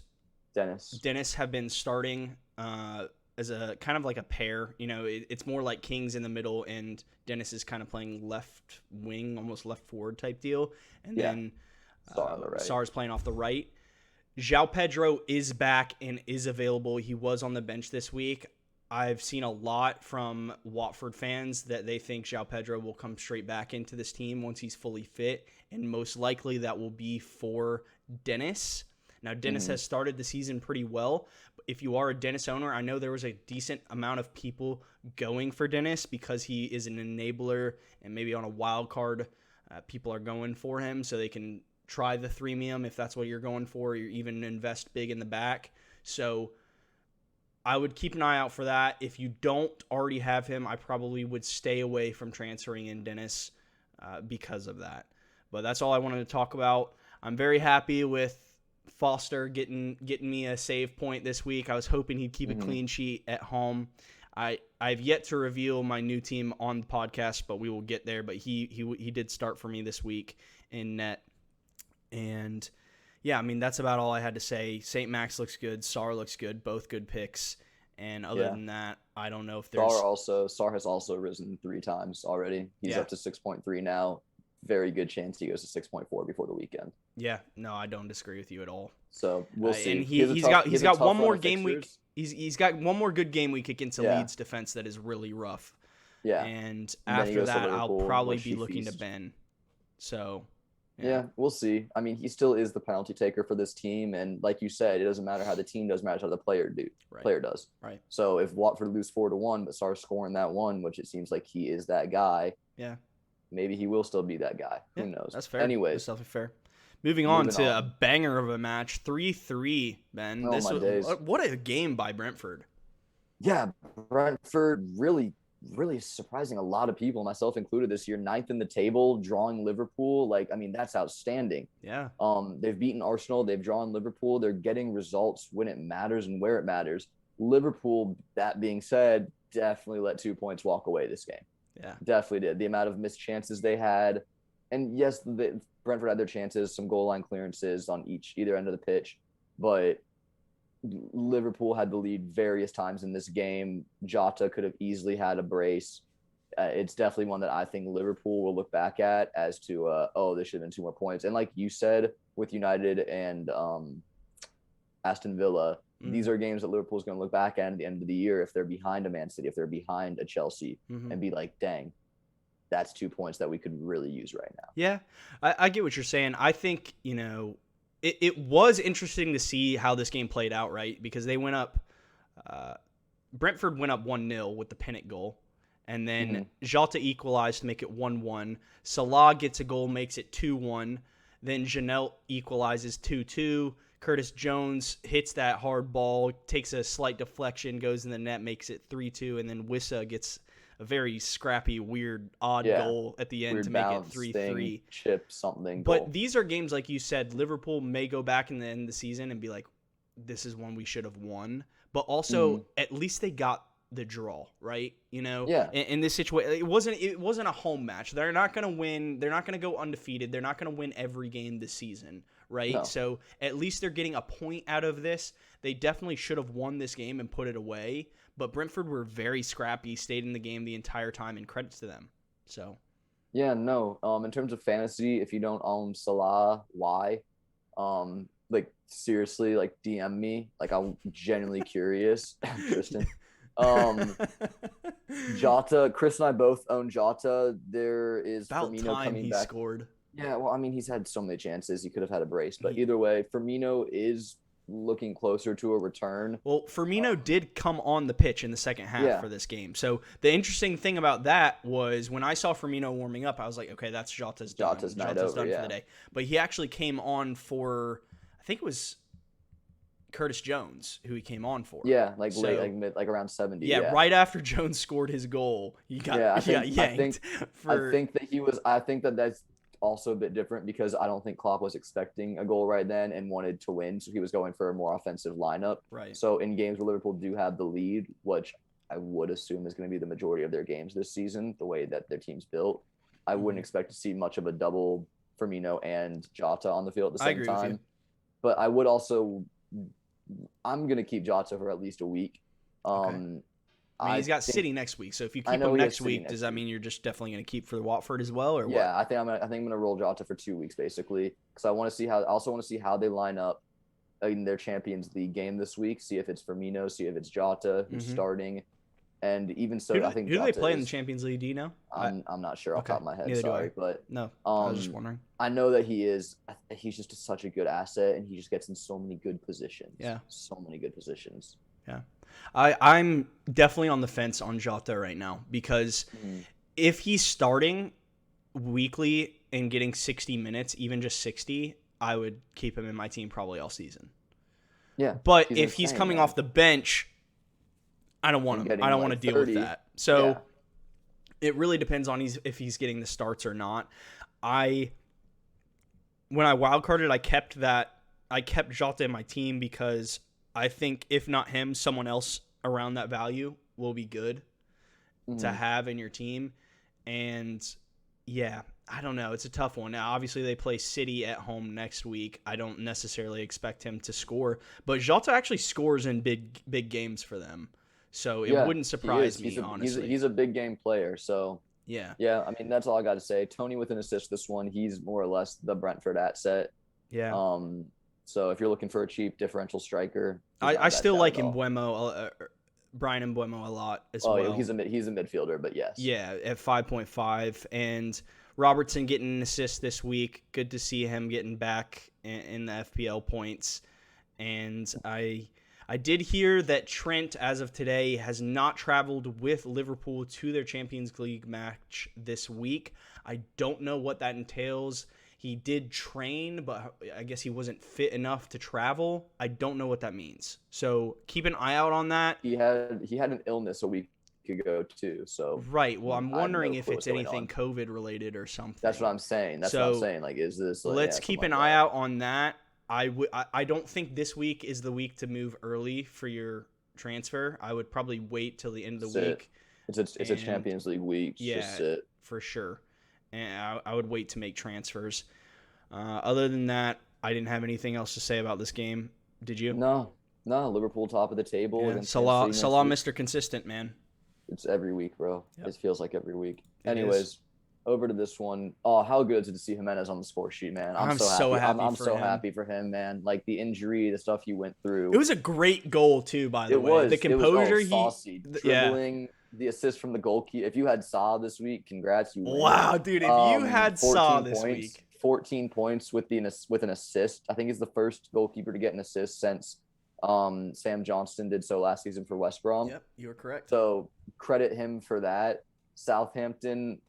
Dennis have been starting as a kind of like a pair. It's more like King's in the middle and Dennis is kind of playing left wing, almost left forward type deal. And then Sarr's playing off the right. João Pedro is back and is available. He was on the bench this week. I've seen a lot from Watford fans that they think João Pedro will come straight back into this team once he's fully fit, and most likely that will be for Dennis. Now, Dennis has started the season pretty well. If you are a Dennis owner, I know there was a decent amount of people going for Dennis because he is an enabler, and maybe on a wild card, people are going for him so they can try the freemium if that's what you're going for, or you even invest big in the back. So I would keep an eye out for that. If you don't already have him, I probably would stay away from transferring in Dennis. because of that. But that's all I wanted to talk about. I'm very happy with Foster getting me a save point this week. I was hoping he'd keep a clean sheet at home. I've yet to reveal my new team on the podcast, but we will get there. But he did start for me this week in net. And yeah, I mean, that's about all I had to say. St. Max looks good. Sar looks good. Both good picks. And other than that, I don't know if there's... Sar has also risen 3 times already. He's up to 6.3 now. Very good chance he goes to 6.4 before the weekend. Yeah, no, I don't disagree with you at all. So we'll see. And he's got one more game week. He's got one more good game week against a Leeds defense that is really rough. Yeah. And after that, I'll probably be looking to Ben. So... Yeah, we'll see. I mean, he still is the penalty taker for this team, and like you said, it doesn't matter how the team does, matter how the player does. Right. So if Watford lose 4-1, but starts scoring that one, which it seems like he is that guy. Yeah. Maybe he will still be that guy. Who knows? That's fair. Anyways, that's definitely fair. Moving on to a banger of a match, 3-3. Ben, what a game by Brentford. Yeah, Brentford really surprising a lot of people, myself included, this year. 9th in the table, drawing Liverpool. Like, I mean, that's outstanding. Yeah. They've beaten Arsenal. They've drawn Liverpool. They're getting results when it matters and where it matters. Liverpool, that being said, definitely let 2 points walk away this game. Yeah. Definitely did. The amount of missed chances they had. And yes, Brentford had their chances, some goal line clearances on either end of the pitch. But Liverpool had the lead various times in this game. Jota could have easily had a brace. It's definitely one that I think Liverpool will look back at as to, this should have been 2 more points. And like you said, with United and Aston Villa, these are games that Liverpool's going to look back at the end of the year if they're behind a Man City, if they're behind a Chelsea, and be like, dang, that's 2 points that we could really use right now. Yeah, I get what you're saying. I think, it was interesting to see how this game played out, right? Because they went up, Brentford went up 1-0 with the Pinnock goal. And then Jota equalized to make it 1-1. Salah gets a goal, makes it 2-1. Then Janelt equalizes 2-2. Curtis Jones hits that hard ball, takes a slight deflection, goes in the net, makes it 3-2. And then Wissa gets a very scrappy, weird, odd goal at the end to make it 3-3. Chip something. But goal. These are games, like you said, Liverpool may go back in the end of the season and be like, this is one we should have won. But also, at least they got the draw, right? In this situation, it wasn't a home match. They're not going to win. They're not going to go undefeated. They're not going to win every game this season, right? No. So at least they're getting a point out of this. They definitely should have won this game and put it away. But Brentford were very scrappy, stayed in the game the entire time, and credits to them. So, yeah, no. In terms of fantasy, if you don't own Salah, why? Like seriously, like DM me. Like I'm genuinely curious, Tristan. Jota, Chris and I both own Jota. There is about Firmino time coming he back. Scored. Yeah, well, I mean, he's had so many chances. He could have had a brace, but either way, Firmino is looking closer to a return. Well, Firmino did come on the pitch in the second half for this game. So the interesting thing about that was when I saw Firmino warming up, I was like, okay, that's Jota's done. Jota's done for the day. But he actually came on for, I think it was Curtis Jones, who he came on for. Yeah, like around 70. Yeah, right after Jones scored his goal, he got yanked. I think that's also a bit different because I don't think Klopp was expecting a goal right then and wanted to win, so he was going for a more offensive lineup. Right. So in games where Liverpool do have the lead, which I would assume is going to be the majority of their games this season, the way that their team's built, I wouldn't expect to see much of a double Firmino and Jota on the field at the same time. But I would also, I'm going to keep Jota for at least a week. I mean, he's got City next week, so if you keep him next week, does that mean you're just definitely going to keep for the Watford as well, or what? Yeah, I think I'm going to roll Jota for 2 weeks basically, because I want to see how they line up in their Champions League game this week. See if it's Firmino, see if it's Jota who's starting, and even so, I think who do they play in the Champions League? Do you know? I'm not sure off the top of my head. Sorry, but no, I was just wondering. I know that he's just such a good asset, and he just gets in so many good positions. Yeah, so many good positions. Yeah. I'm definitely on the fence on Jota right now because if he's starting weekly and getting 60 minutes, even just 60, I would keep him in my team probably all season. Yeah. But if he's coming off the bench, I don't want him. I don't want to deal with that. So It really depends on if he's getting the starts or not. When I wildcarded, I kept Jota in my team because I think if not him, someone else around that value will be good to have in your team. And yeah, I don't know. It's a tough one. Now, obviously, they play City at home next week. I don't necessarily expect him to score, but Jota actually scores in big games for them. So it wouldn't surprise me, honestly. He's a big game player. So yeah. I mean, that's all I got to say. Tony with an assist this one. He's more or less the Brentford asset. Yeah. So if you're looking for a cheap differential striker, I still like Mbeumo, Brian Mbeumo a lot as well. Yeah, he's a midfielder, but yes. Yeah, at 5.5, and Robertson getting an assist this week. Good to see him getting back in the FPL points. And I did hear that Trent, as of today, has not traveled with Liverpool to their Champions League match this week. I don't know what that entails. He did train, but I guess he wasn't fit enough to travel. I don't know what that means. So keep an eye out on that. He had an illness a week ago too. So right. Well, I'm wondering if it's anything COVID related or something. That's what I'm saying. Like, is this? Let's keep an eye out on that. I don't think this week is the week to move early for your transfer. I would probably wait till the end of the week. It's a Champions League week. Yeah, just sit. For sure. And I would wait to make transfers. Other than that, I didn't have anything else to say about this game. Did you? No. Liverpool top of the table. Yeah. Salah, Mr. Consistent, man. It's every week, bro. Yep. It feels like every week. Anyways, over to this one. Oh, how good is it to see Jimenez on the score sheet, man? I'm so happy. I'm so happy for him, man. Like the injury, the stuff he went through. It was a great goal too, by the way. The composure, saucy, dribbling. Yeah. The assist from the goalkeeper. If you had Salah this week, congrats. You win. Wow, dude! If you had Salah this week, 14 points with an assist. I think he's the first goalkeeper to get an assist since Sam Johnston did so last season for West Brom. Yep, you're correct. So credit him for that. Southampton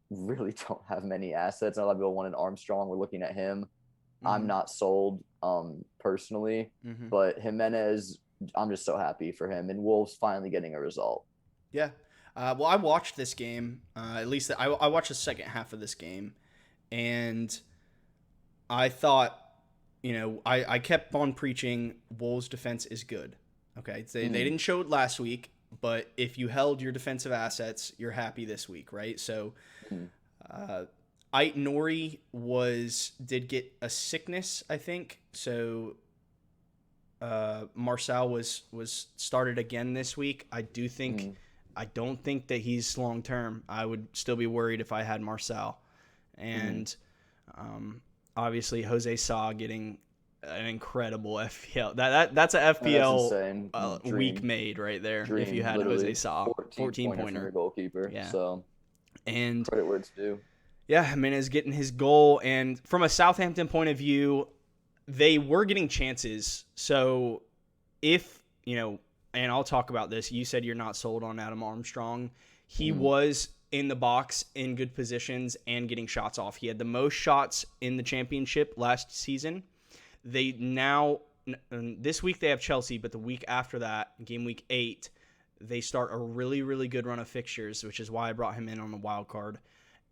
really don't have many assets. A lot of people wanted Armstrong. We're looking at him. I'm not sold personally, but Jimenez, I'm just so happy for him. And Wolves finally getting a result. Yeah. Well, I watched this game. At least I watched the second half of this game. And I thought, I kept on preaching Wolves' defense is good. Okay. They didn't show it last week, but if you held your defensive assets, you're happy this week, right? So Ait Nori did get a sickness, I think. So Marcel was started again this week. I don't think that he's long term. I would still be worried if I had Marcel. And obviously Jose Sa getting an incredible FPL. That's a FPL week made right there. If you had Jose Sa, 14 pointer goalkeeper. Yeah. So and credit where it's due. Yeah, Jimenez getting his goal, and from a Southampton point of view, they were getting chances. So if and I'll talk about this. You said you're not sold on Adam Armstrong. He was in the box in good positions and getting shots off. He had the most shots in the championship last season. This week they have Chelsea, but the week after that, game week 8, they start a really, really good run of fixtures, which is why I brought him in on the wild card.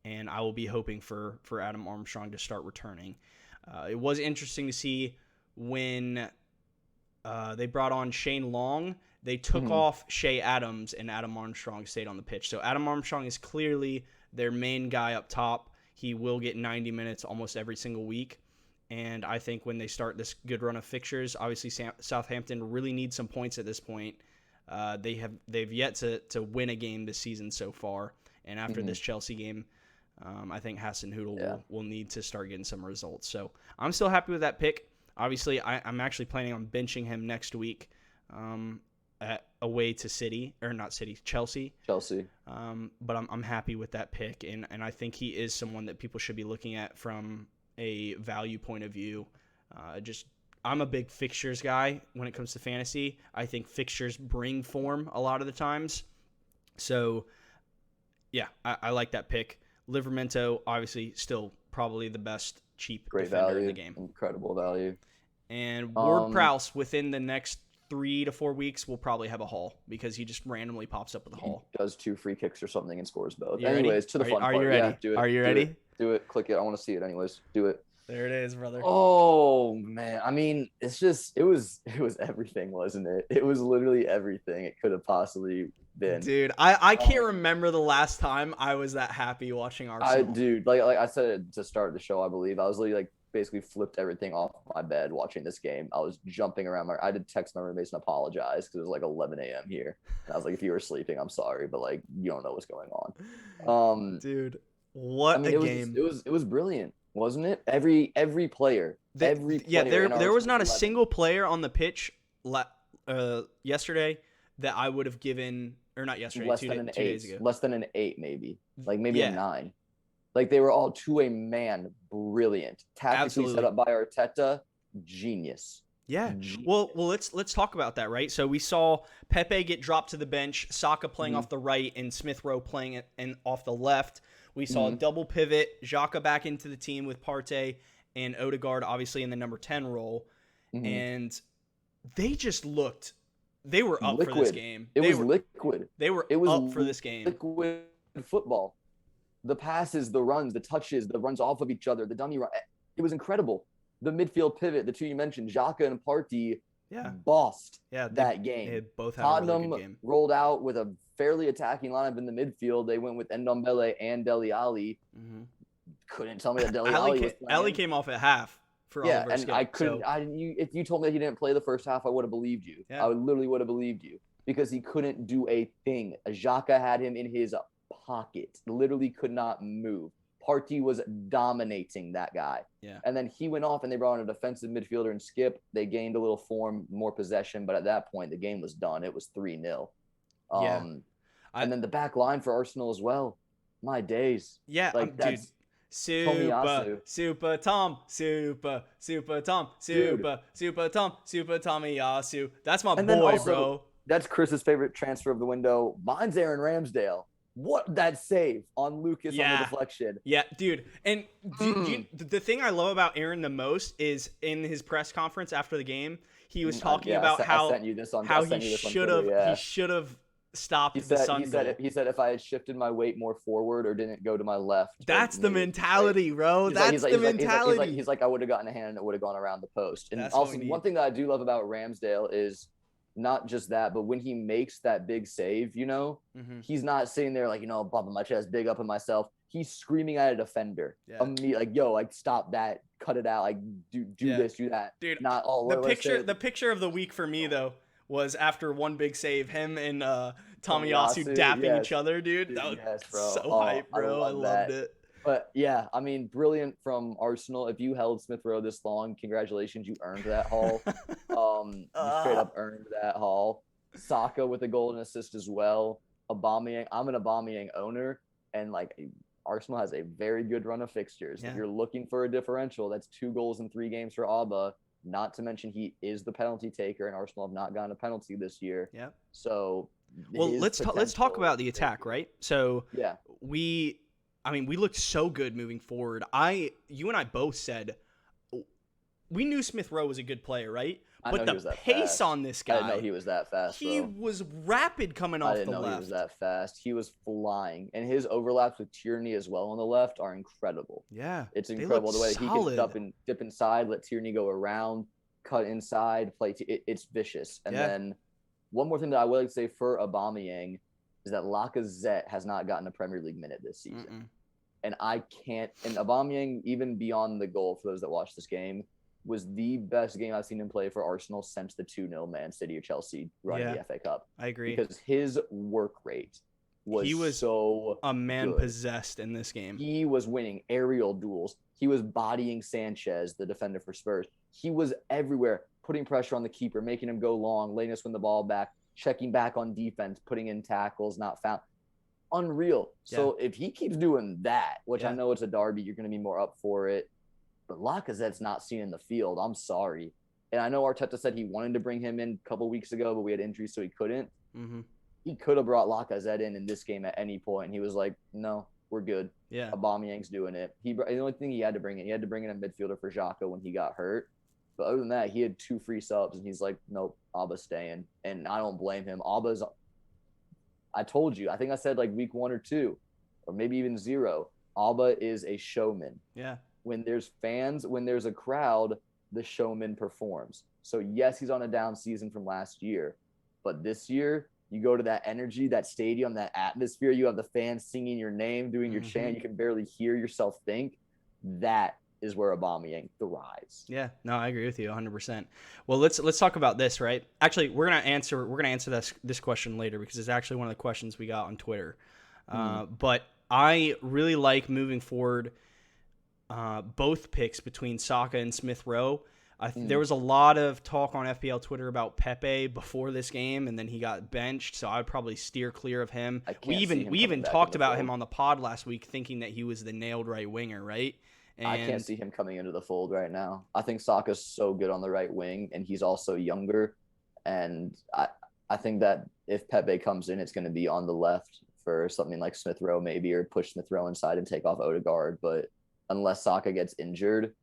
And I will be hoping for Adam Armstrong to start returning. It was interesting to see when they brought on Shane Long. They took off Shea Adams, and Adam Armstrong stayed on the pitch. So Adam Armstrong is clearly their main guy up top. He will get 90 minutes almost every single week. And I think when they start this good run of fixtures, obviously Southampton really needs some points at this point. They've yet to win a game this season so far. And after this Chelsea game, I think Hasenhüttl will need to start getting some results. So I'm still happy with that pick. Obviously, I'm actually planning on benching him next week. Away to Chelsea. But I'm happy with that pick, and I think he is someone that people should be looking at from a value point of view. I'm a big fixtures guy when it comes to fantasy. I think fixtures bring form a lot of the times. So, yeah, I like that pick. Livramento, obviously, still probably the best cheap defender in the game. Incredible value. And Ward-Prowse within the next 3 to 4 weeks, we'll probably have a haul because he just randomly pops up with a haul. He does 2 free kicks or something and scores both. You Anyways, ready? to the fun Are part. you ready? Yeah, do it. Are you ready? Do it. Click it. I want to see it. Anyways, do it. There it is, brother. Oh man, I mean, it's just it was everything, wasn't it? It was literally everything it could have possibly been. Dude, I can't remember the last time I was that happy watching Arsenal. Like I said it to start the show, I believe I was literally like basically flipped everything off my bed watching this game. I was jumping around. I did text my roommates and apologize because it was like 11 a.m. here. And I was like, if you were sleeping, I'm sorry, but like you don't know what's going on. Dude, what a game! It was brilliant, wasn't it? Every player, there was not a single player on the pitch yesterday that I would have given, or not yesterday, two days ago. Less than an 8, maybe a 9. Like they were all to a man brilliant. Tactically set up by Arteta, genius. Yeah. Well, let's talk about that, right? So we saw Pepe get dropped to the bench, Saka playing off the right, and Smith Rowe playing off the left. We saw a double pivot, Xhaka back into the team with Partey and Odegaard obviously in the number 10 role. And they just looked they were up for this game. It was liquid. They were up for this game. Liquid football. The passes, the runs, the touches, the runs off of each other, the dummy run. It was incredible. The midfield pivot, the two you mentioned, Xhaka and Partey, bossed that game. They both had Tottenham a really good game. Rolled out with a fairly attacking lineup in the midfield. They went with Ndombele and Dele Alli. Couldn't tell me that Dele Alli was playing. Alli came off at half for Oliver and Skip, I couldn't. If you told me that he didn't play the first half, I would have believed you. I literally would have believed you because he couldn't do a thing. Xhaka had him in his pocket, literally could not move. Partey was dominating that guy. And then he went off and they brought in a defensive midfielder and Skip. They gained a little form, more possession, but at that point the game was done. It was 3-0. And then the back line for Arsenal as well. My days. Like that's dude. Super Tom, Tomiyasu. That's my boy, also, bro. That's Chris's favorite transfer of the window. Mine's Aaron Ramsdale. What that save on Lucas on the deflection. Yeah, dude. And the thing I love about Aaron the most is in his press conference after the game, he was talking about how he should have stopped the sun goal. He said if I had shifted my weight more forward or didn't go to my left. That's the mentality, bro. That's the mentality. He's like, I would have gotten a hand and it would have gone around the post. And also, one thing that I do love about Ramsdale is not just that, but when he makes that big save, he's not sitting there like, bumping my chest, big up in myself. He's screaming at a defender. Like, yo, like, stop that, cut it out, like, do this, do that. Dude, not all the picture of the week for me though was after one big save, him and Tomiyasu dapping each other, dude. That was so hype, bro. I loved it. But yeah, I mean, brilliant from Arsenal. If you held Smith Rowe this long, congratulations, you earned that haul. You straight up earned that haul. Saka with a goal and assist as well. Aubameyang, I'm an Aubameyang owner, and like Arsenal has a very good run of fixtures. If you're looking for a differential, that's 2 goals in 3 games for Auba. Not to mention he is the penalty taker, and Arsenal have not gotten a penalty this year. So, let's talk about the attack, right? So we looked so good moving forward. You and I both said we knew Smith Rowe was a good player, right? But the pace on this guy, I didn't know he was that fast. He was rapid coming off the left. I didn't know he was that fast. He was flying, and his overlaps with Tierney as well on the left are incredible. It's incredible the way he can dip inside, let Tierney go around, cut inside, play. It's vicious. And then one more thing that I would like to say for Aubameyang is that Lacazette has not gotten a Premier League minute this season. And Aubameyang, even beyond the goal, for those that watched this game, was the best game I've seen him play for Arsenal since the 2-0 Man City or Chelsea run in the FA Cup. I agree. Because his work rate was so a man good. Possessed in this game. He was winning aerial duels. He was bodying Sanchez, the defender for Spurs. He was everywhere, putting pressure on the keeper, making him go long, letting us win the ball back, checking back on defense, putting in tackles, not foul. Unreal. So if he keeps doing that, which I know it's a derby, you're going to be more up for it. But Lacazette's not seen in the field. I'm sorry. And I know Arteta said he wanted to bring him in a couple weeks ago, but we had injuries, so he couldn't. He could have brought Lacazette in this game at any point. And he was like, no, we're good. Aubameyang's doing it. The only thing he had to bring in a midfielder for Xhaka when he got hurt. But other than that, he had 2 free subs, and he's like, nope, Alba's staying. And I don't blame him. I told you, I think I said like week 1 or 2, or maybe even 0. Alba is a showman. Yeah. When there's fans, when there's a crowd, the showman performs. So yes, he's on a down season from last year, but this year you go to that energy, that stadium, that atmosphere, you have the fans singing your name, doing your chant, you can barely hear yourself think. That is where Aubameyang thrives. Yeah, no, I agree with you 100%. Well, let's talk about this, right? Actually, we're gonna answer this question later because it's actually one of the questions we got on Twitter. But I really like moving forward both picks between Saka and Smith Rowe. There was a lot of talk on FPL Twitter about Pepe before this game, and then he got benched, so I'd probably steer clear of him. We even talked about him on the pod last week, thinking that he was the nailed right winger, right? And I can't see him coming into the fold right now. I think Saka's so good on the right wing, and he's also younger. And I think that if Pepe comes in, it's going to be on the left for something like Smith Rowe maybe, or push Smith Rowe inside and take off Odegaard. But unless Saka gets injured,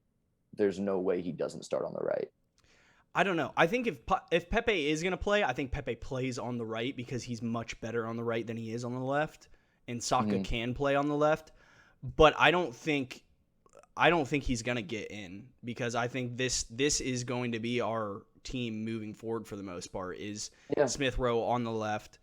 there's no way he doesn't start on the right. I don't know. I think if Pepe is going to play, I think Pepe plays on the right because he's much better on the right than he is on the left, and Saka can play on the left. But I don't think he's going to get in because I think this is going to be our team moving forward for the most part is Smith Rowe on the left,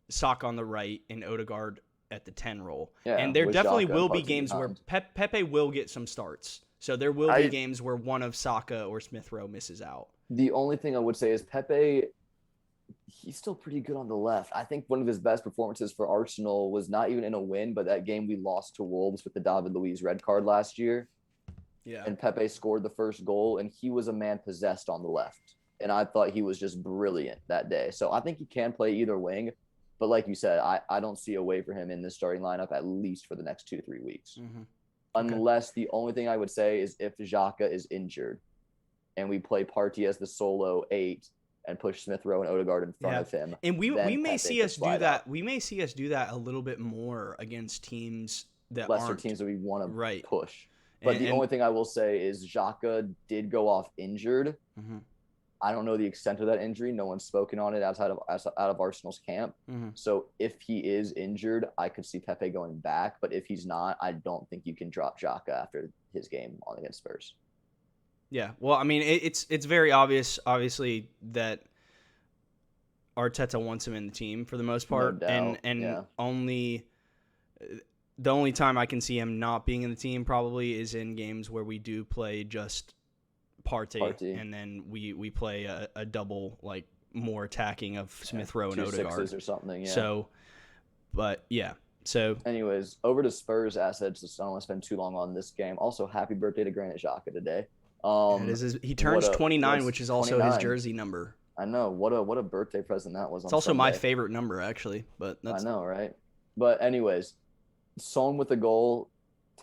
Saka on the right, and Odegaard at the 10 role. Yeah, and there definitely will be games where Pepe will get some starts. So there will be games where one of Saka or Smith Rowe misses out. The only thing I would say is Pepe, he's still pretty good on the left. I think one of his best performances for Arsenal was not even in a win, but that game we lost to Wolves with the David Luiz red card last year. Yeah. And Pepe scored the first goal, and he was a man possessed on the left. And I thought he was just brilliant that day. So I think he can play either wing. But like you said, I don't see a way for him in this starting lineup at least for the next 2-3 weeks. Unless the only thing I would say is if Xhaka is injured and we play Partey as the solo 8 and push Smith Rowe and Odegaard in front of him. And we may see us do that. We may see us do that a little bit more against teams that lesser teams that we want to push. But the only thing I will say is Xhaka did go off injured. I don't know the extent of that injury. No one's spoken on it outside of Arsenal's camp. So if he is injured, I could see Pepe going back. But if he's not, I don't think you can drop Xhaka after his game on against Spurs. Yeah, well, I mean, it's very obviously, that Arteta wants him in the team for the most part, no doubt. The only time I can see him not being in the team probably is in games where we do play just Partey. And then we play a double, like, more attacking of Smith Rowe and Odegaard or something. Yeah. So, but yeah. So, anyways, over to Spurs assets. I don't want to spend too long on this game. Also, happy birthday to Granit Xhaka today. He turns 29, which is also 29. His jersey number. I know. What a birthday present that was. It's also Sunday. My favorite number, actually. But I know, right? But anyways, Son with a goal.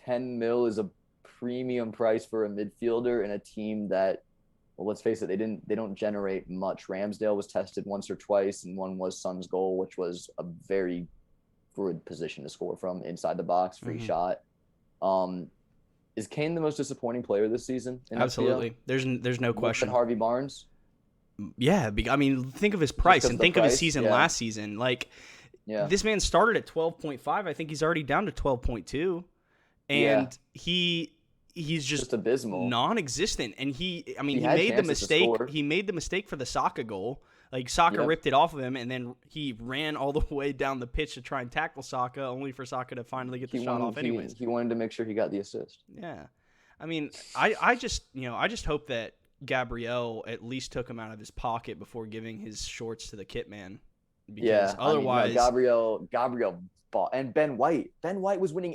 10 mil is a premium price for a midfielder in a team that, well, let's face it, they don't generate much. Ramsdale was tested once or twice, and one was Son's goal, which was a very good position to score from inside the box, free shot. Is Kane the most disappointing player this season? Absolutely. FPL? There's no question. Harvey Barnes? Yeah, I mean, think of his price and think of his season last season. Like, this man started at 12.5. I think he's already down to 12.2, and he's just abysmal, non-existent. And he made the mistake. He made the mistake for the Saka goal. Like, Saka ripped it off of him, and then he ran all the way down the pitch to try and tackle Saka, only for Saka to finally get the shot off anyways. He wanted to make sure he got the assist. Yeah. I mean, I just hope that Gabriel at least took him out of his pocket before giving his shorts to the kit man. Because otherwise... Gabriel bought. And Ben White. Ben White was winning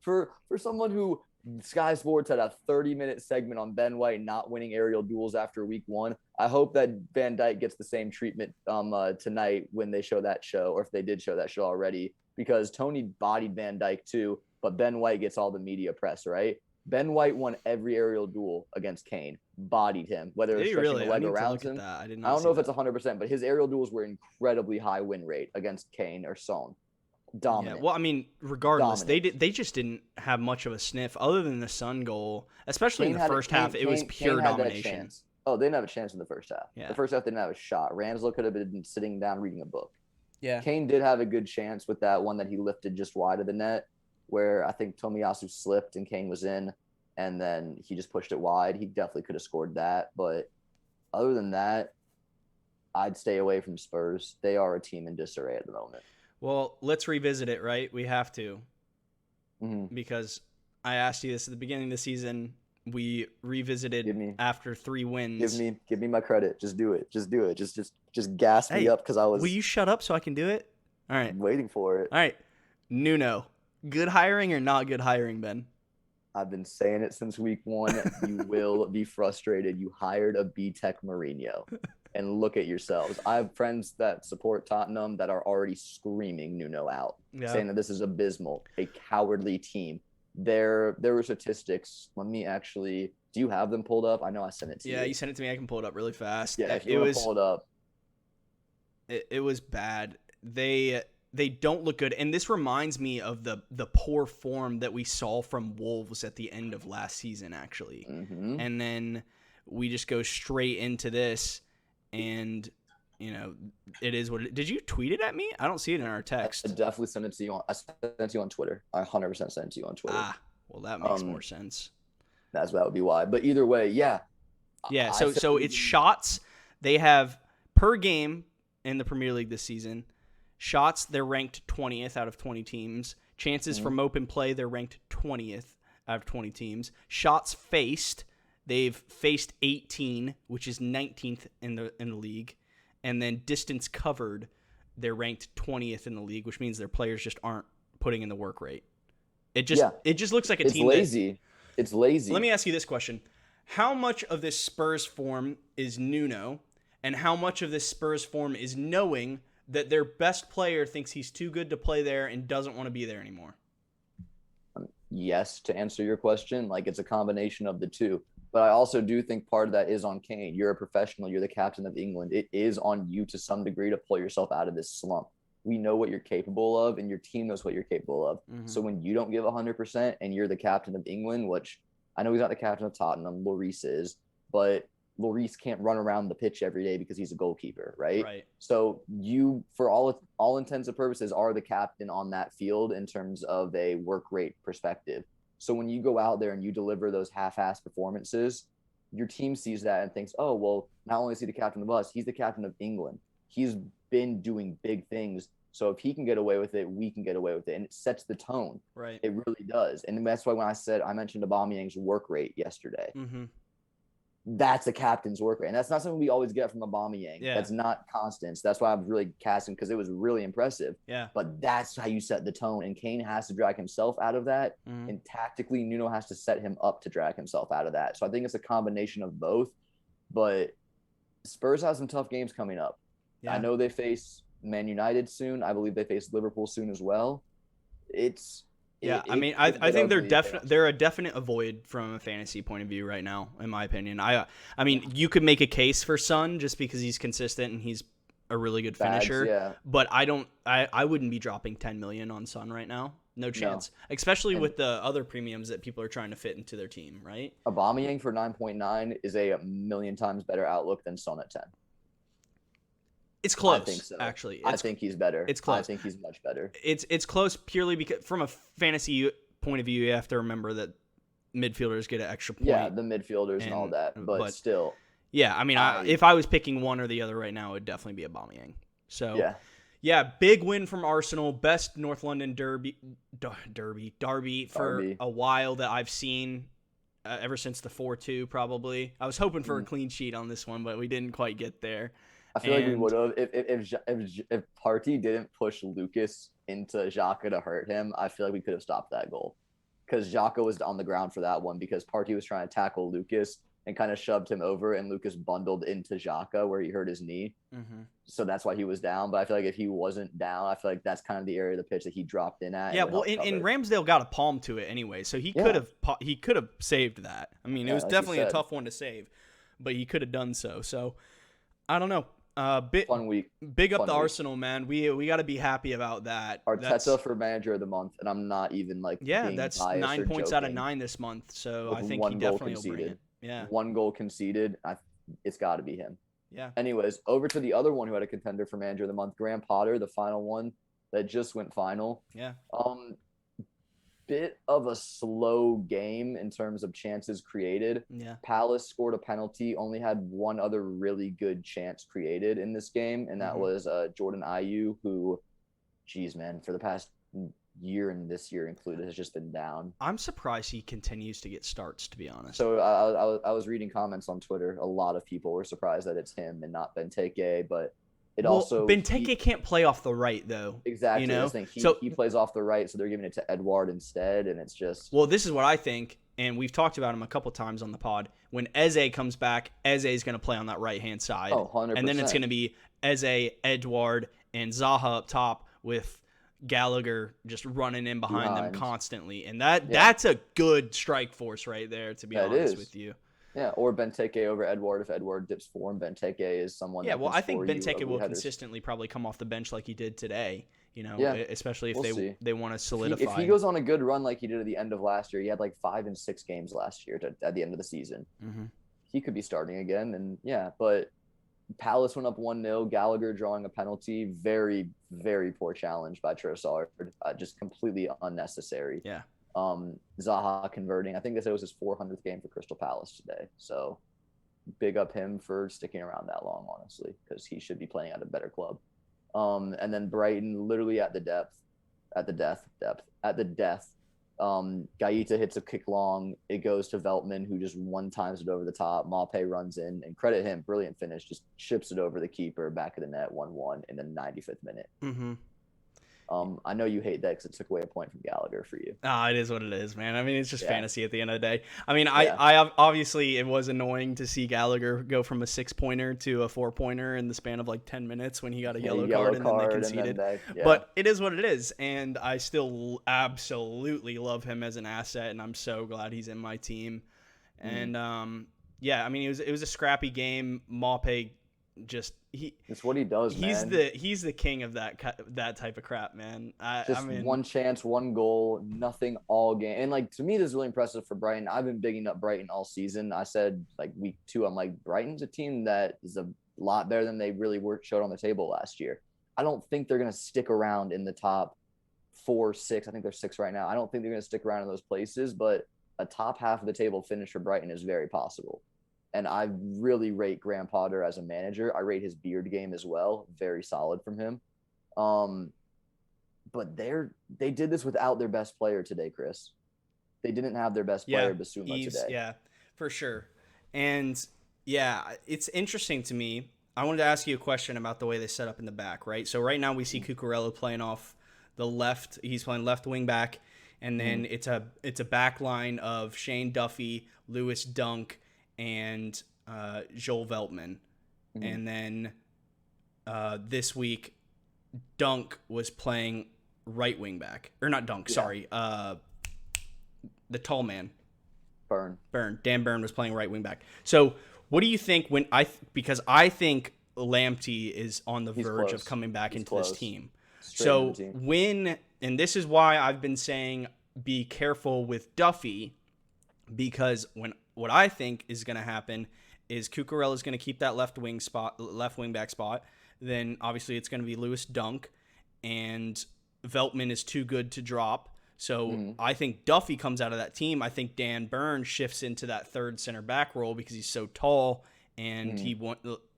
for someone who... Sky Sports had a 30-minute segment on Ben White not winning aerial duels after week 1. I hope that Van Dijk gets the same treatment tonight when they show that show, or if they did show that show already, because Tony bodied Van Dijk too, but Ben White gets all the media press, right? Ben White won every aerial duel against Kane, bodied him, whether it was stretching the leg around him. I don't know if it's 100%, but his aerial duels were incredibly high win rate against Kane or Son. Dominant. Yeah, well, I mean, regardless, Dominant. they just didn't have much of a sniff other than the Sun goal, especially Kane in the first half. It was pure Kane had that domination. chance. Oh, they didn't have a chance in the first half. Yeah. The first half didn't have a shot. Ramsdale could have been sitting down reading a book. Yeah. Kane did have a good chance with that one that he lifted just wide of the net, where I think Tomiyasu slipped and Kane was in, and then he just pushed it wide. He definitely could have scored that. But other than that, I'd stay away from Spurs. They are a team in disarray at the moment. Well, let's revisit it, right? We have to. Mm-hmm. Because I asked you this at the beginning of the season. We revisited after 3 wins. Give me my credit. Just do it. Just gas me up because I was. Will you shut up so I can do it? All right. Waiting for it. All right. Nuno. Good hiring or not good hiring, Ben? I've been saying it since week 1. You will be frustrated. You hired a B-Tech Mourinho. And look at yourselves. I have friends that support Tottenham that are already screaming Nuno out, saying that this is abysmal, a cowardly team. There were statistics. Let me actually. Do you have them pulled up? I know I sent it to you. Yeah, you sent it to me. I can pull it up really fast. Yeah, if you want to pull it up. It was bad. They don't look good, and this reminds me of the poor form that we saw from Wolves at the end of last season, actually. Mm-hmm. And then we just go straight into this, and it is what it. Did you tweet it at me? I don't see it in our text. I definitely sent it to you. I sent it to you on Twitter. I 100% sent it to you on Twitter. Well, that makes more sense. That would be why. But either way, yeah. Yeah. So it's shots. They have per game in the Premier League this season. Shots, they're ranked 20th out of 20 teams. Chances from open play, they're ranked 20th out of 20 teams. Shots faced, they've faced 18, which is 19th in the league. And then distance covered, they're ranked 20th in the league, which means their players just aren't putting in the work rate. It just looks like a team. It's lazy. Let me ask you this question. How much of this Spurs form is Nuno, and how much of this Spurs form is knowing that their best player thinks he's too good to play there and doesn't want to be there anymore? Yes, to answer your question, it's a combination of the two. But I also do think part of that is on Kane. You're a professional. You're the captain of England. It is on you to some degree to pull yourself out of this slump. We know what you're capable of, and your team knows what you're capable of. Mm-hmm. So when you don't give 100% and you're the captain of England, which I know he's not the captain of Tottenham, Lloris is, but Lloris can't run around the pitch every day because he's a goalkeeper, right? Right. So you, for all intents and purposes, are the captain on that field in terms of a work rate perspective. So when you go out there and you deliver those half-assed performances, your team sees that and thinks, oh, well, not only is he the captain of us, he's the captain of England. He's been doing big things. So if he can get away with it, we can get away with it. And it sets the tone. Right. It really does. And that's why when I mentioned Aubameyang's work rate yesterday, that's a captain's work rate. And that's not something we always get from Aubameyang. Yeah. That's not constant. So that's why I'm really casting, because it was really impressive. Yeah. But that's how you set the tone. And Kane has to drag himself out of that. And tactically, Nuno has to set him up to drag himself out of that. So I think it's a combination of both. But Spurs have some tough games coming up. Yeah. I know they face Man United soon. I believe they face Liverpool soon as well. I think they're a definite avoid from a fantasy point of view right now, in my opinion. I mean, you could make a case for Son just because he's consistent and he's a really good finisher. But I wouldn't be dropping 10 million on Son right now. No chance. No. Especially with the other premiums that people are trying to fit into their team, right? Aubameyang for 9.9 is a million times better outlook than Son at 10. It's close. I think so. Actually, I think he's better. It's close. I think he's much better. It's close purely because from a fantasy point of view, you have to remember that midfielders get an extra point. Yeah, the midfielders and all that, but still. Yeah, I mean, if I was picking one or the other right now, it would definitely be Aubameyang. So yeah, big win from Arsenal, best North London derby for a while that I've seen. Ever since the 4-2, probably. I was hoping for a clean sheet on this one, but we didn't quite get there. I feel like we would have if Partey didn't push Lucas into Xhaka to hurt him. I feel like we could have stopped that goal because Xhaka was on the ground for that one because Partey was trying to tackle Lucas and kind of shoved him over, and Lucas bundled into Xhaka where he hurt his knee. So that's why he was down. But I feel like if he wasn't down, I feel like that's kind of the area of the pitch that he dropped in at. Yeah, well, and Ramsdale got a palm to it anyway, so he could have saved that. I mean, it was definitely a tough one to save, but he could have done so. So I don't know. Fun week. Big up Fun the week. Arsenal, man. We got to be happy about that. Arteta for manager of the month, and I'm not even like being That's biased 9 or points out of joking. 9 this month. So With I think he one goal definitely will bring conceded. it. Yeah. 1 goal conceded. It's got to be him. Yeah. Anyways, over to the other one who had a contender for manager of the month, Graham Potter, the final one that just went final. Yeah. Bit of a slow game in terms of chances created. Yeah. Palace scored a penalty, only had one other really good chance created in this game, and that was Jordan Ayew, who, geez, man, for the past year and this year included, has just been down. I'm surprised he continues to get starts, to be honest. So I was reading comments on Twitter. A lot of people were surprised that it's him and not Benteke, but Benteke can't play off the right, though. Exactly. You know? He plays off the right, so they're giving it to Edouard instead, and it's just... Well, this is what I think, and we've talked about him a couple times on the pod. When Eze comes back, Eze is going to play on that right-hand side. Oh, 100%. And then it's going to be Eze, Edouard, and Zaha up top with Gallagher just running in behind them constantly. And that's a good strike force right there, to be honest with you. Yeah, or Benteke over Edouard if Edouard dips form. Benteke is someone. Yeah, well, I think Benteke will consistently probably come off the bench like he did today. You know, especially if they want to solidify. If he goes on a good run like he did at the end of last year, he had like 5 and 6 games last year at the end of the season. He could be starting again, and but Palace went up 1-0. Gallagher drawing a penalty. Very, very poor challenge by Trossard. Just completely unnecessary. Yeah. Zaha converting. I think this was his 400th game for Crystal Palace today. So big up him for sticking around that long, honestly, because he should be playing at a better club. And then Brighton literally at the death. Gaeta hits a kick long. It goes to Veltman, who just one-times it over the top. Maupay runs in, and credit him, brilliant finish, just chips it over the keeper, back of the net, 1-1 in the 95th minute. I know you hate that because it took away a point from Gallagher for you. It is what it is, man. I mean, it's just fantasy at the end of the day. I mean, I obviously, it was annoying to see Gallagher go from a 6-pointer to a 4-pointer in the span of like 10 minutes when he got a yellow card and then they conceded. But it is what it is, and I still absolutely love him as an asset, and I'm so glad he's in my team. And I mean, it was a scrappy game. Maupay it's what he does, man. He's the king of that type of crap, man. I mean, one chance, one goal, nothing all game. And like, to me, this is really impressive for Brighton. I've been bigging up Brighton all season. I said like week 2, I'm like, Brighton's a team that is a lot better than they really showed on the table last year. I don't think they're going to stick around in the top 4, 6. I think they're 6 right now. I don't think they're going to stick around in those places, but a top half of the table finish for Brighton is very possible. And I really rate Graham Potter as a manager. I rate his beard game as well. Very solid from him. But they did this without their best player today, Chris. They didn't have their best player, Basuma, today. Yeah, for sure. And, it's interesting to me. I wanted to ask you a question about the way they set up in the back, right? So right now we see Cucurella playing off the left. He's playing left wing back. And then it's a back line of Shane Duffy, Lewis Dunk, and Joel Veltman. And then this week, Dunk was playing right wing back. Or not Dunk, sorry. The tall man. Byrne. Dan Byrne was playing right wing back. So what do you think because I think Lamptey is on the verge of coming back into this team. So and this is why I've been saying be careful with Duffy, because what I think is going to happen is Cucurella is going to keep that left wing back spot. Then obviously it's going to be Lewis Dunk, and Veltman is too good to drop. So I think Duffy comes out of that team. I think Dan Byrne shifts into that third center back role because he's so tall, and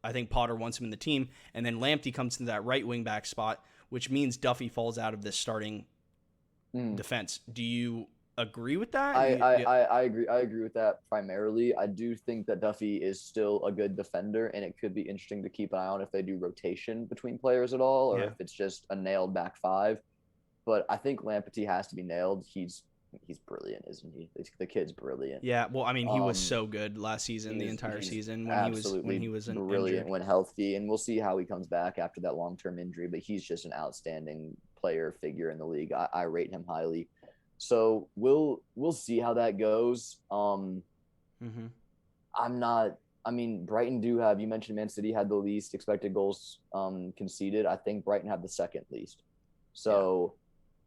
I think Potter wants him in the team. And then Lamptey comes to that right wing back spot, which means Duffy falls out of this starting defense. Do you agree with that? I agree. I agree with that primarily. I do think that Duffy is still a good defender, and it could be interesting to keep an eye on if they do rotation between players at all, or if it's just a nailed back 5. But I think Lamptey has to be nailed. He's brilliant, isn't he? The kid's brilliant. Yeah. Well, I mean, he was so good last season, the entire season when he was brilliant injured. When healthy, and we'll see how he comes back after that long-term injury. But he's just an outstanding player figure in the league. I rate him highly. So we'll see how that goes. I'm not I mean, Brighton do have, you mentioned Man City had the least expected goals conceded. I think Brighton had the second least. So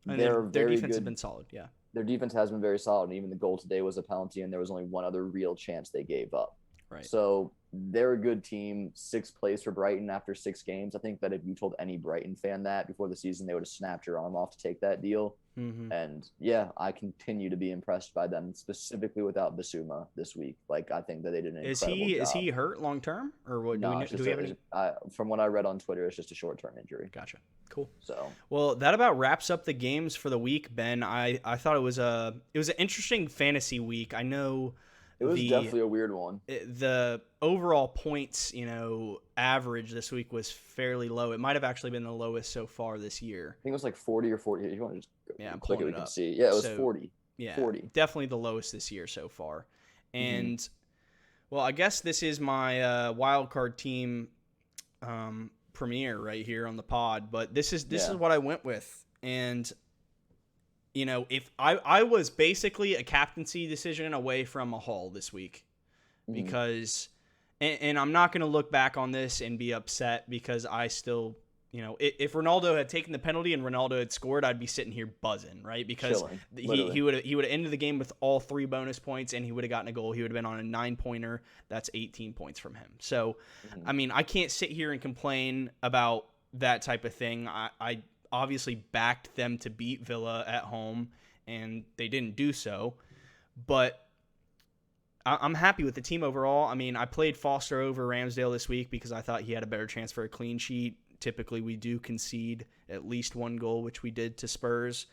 they're their very defense good. has been solid, yeah. Their defense has been very solid. And even the goal today was a penalty, and there was only one other real chance they gave up. Right. So they're a good team. 6th place for Brighton after 6 games. I think that if you told any Brighton fan that before the season, they would have snapped your arm off to take that deal. Mm-hmm. And yeah, I continue to be impressed by them, specifically without Basuma this week. Like, I think that they did an incredible job. Is he hurt long term, or what? No, do we have any? From what I read on Twitter, it's just a short-term injury. Gotcha. Cool. So well, that about wraps up the games for the week, Ben. I thought it was an interesting fantasy week. I know. It was definitely a weird one. The overall points, average this week was fairly low. It might have actually been the lowest so far this year. I think it was like 40 or 40. If you want to just I'm click pulling it, we it up. can see. Yeah, it was 40. Yeah, 40. Definitely the lowest this year so far. And, well, I guess this is my wild card team premiere right here on the pod. But this is what I went with. And if I was basically a captaincy decision away from a haul this week, because, and I'm not going to look back on this and be upset, because I still, if Ronaldo had taken the penalty and Ronaldo had scored, I'd be sitting here buzzing, right? Because he would have ended the game with all 3 bonus points, and he would have gotten a goal. He would have been on a 9-pointer. That's 18 points from him. So, I mean, I can't sit here and complain about that type of thing. I obviously backed them to beat Villa at home, and they didn't do so. But I'm happy with the team overall. I mean, I played Foster over Ramsdale this week because I thought he had a better chance for a clean sheet. Typically, we do concede at least 1 goal, which we did to Spurs.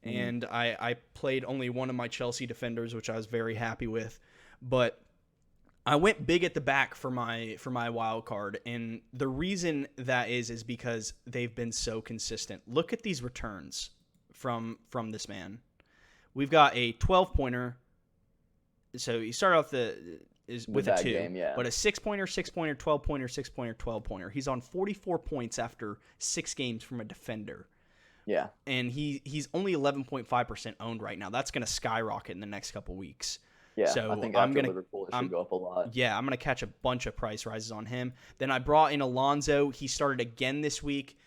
And I played only one of my Chelsea defenders, which I was very happy with. But I went big at the back for my wild card, and the reason that is because they've been so consistent. Look at these returns from this man. We've got a 12-pointer. So you start off with a 2, game, yeah. But a 6-pointer, 6-pointer, 12-pointer, 6-pointer, 12-pointer. He's on 44 points after 6 games from a defender. Yeah. And he's only 11.5% owned right now. That's going to skyrocket in the next couple weeks. Yeah, so I think after Liverpool, it should go up a lot. Yeah, I'm going to catch a bunch of price rises on him. Then I brought in Alonso. He started again this week.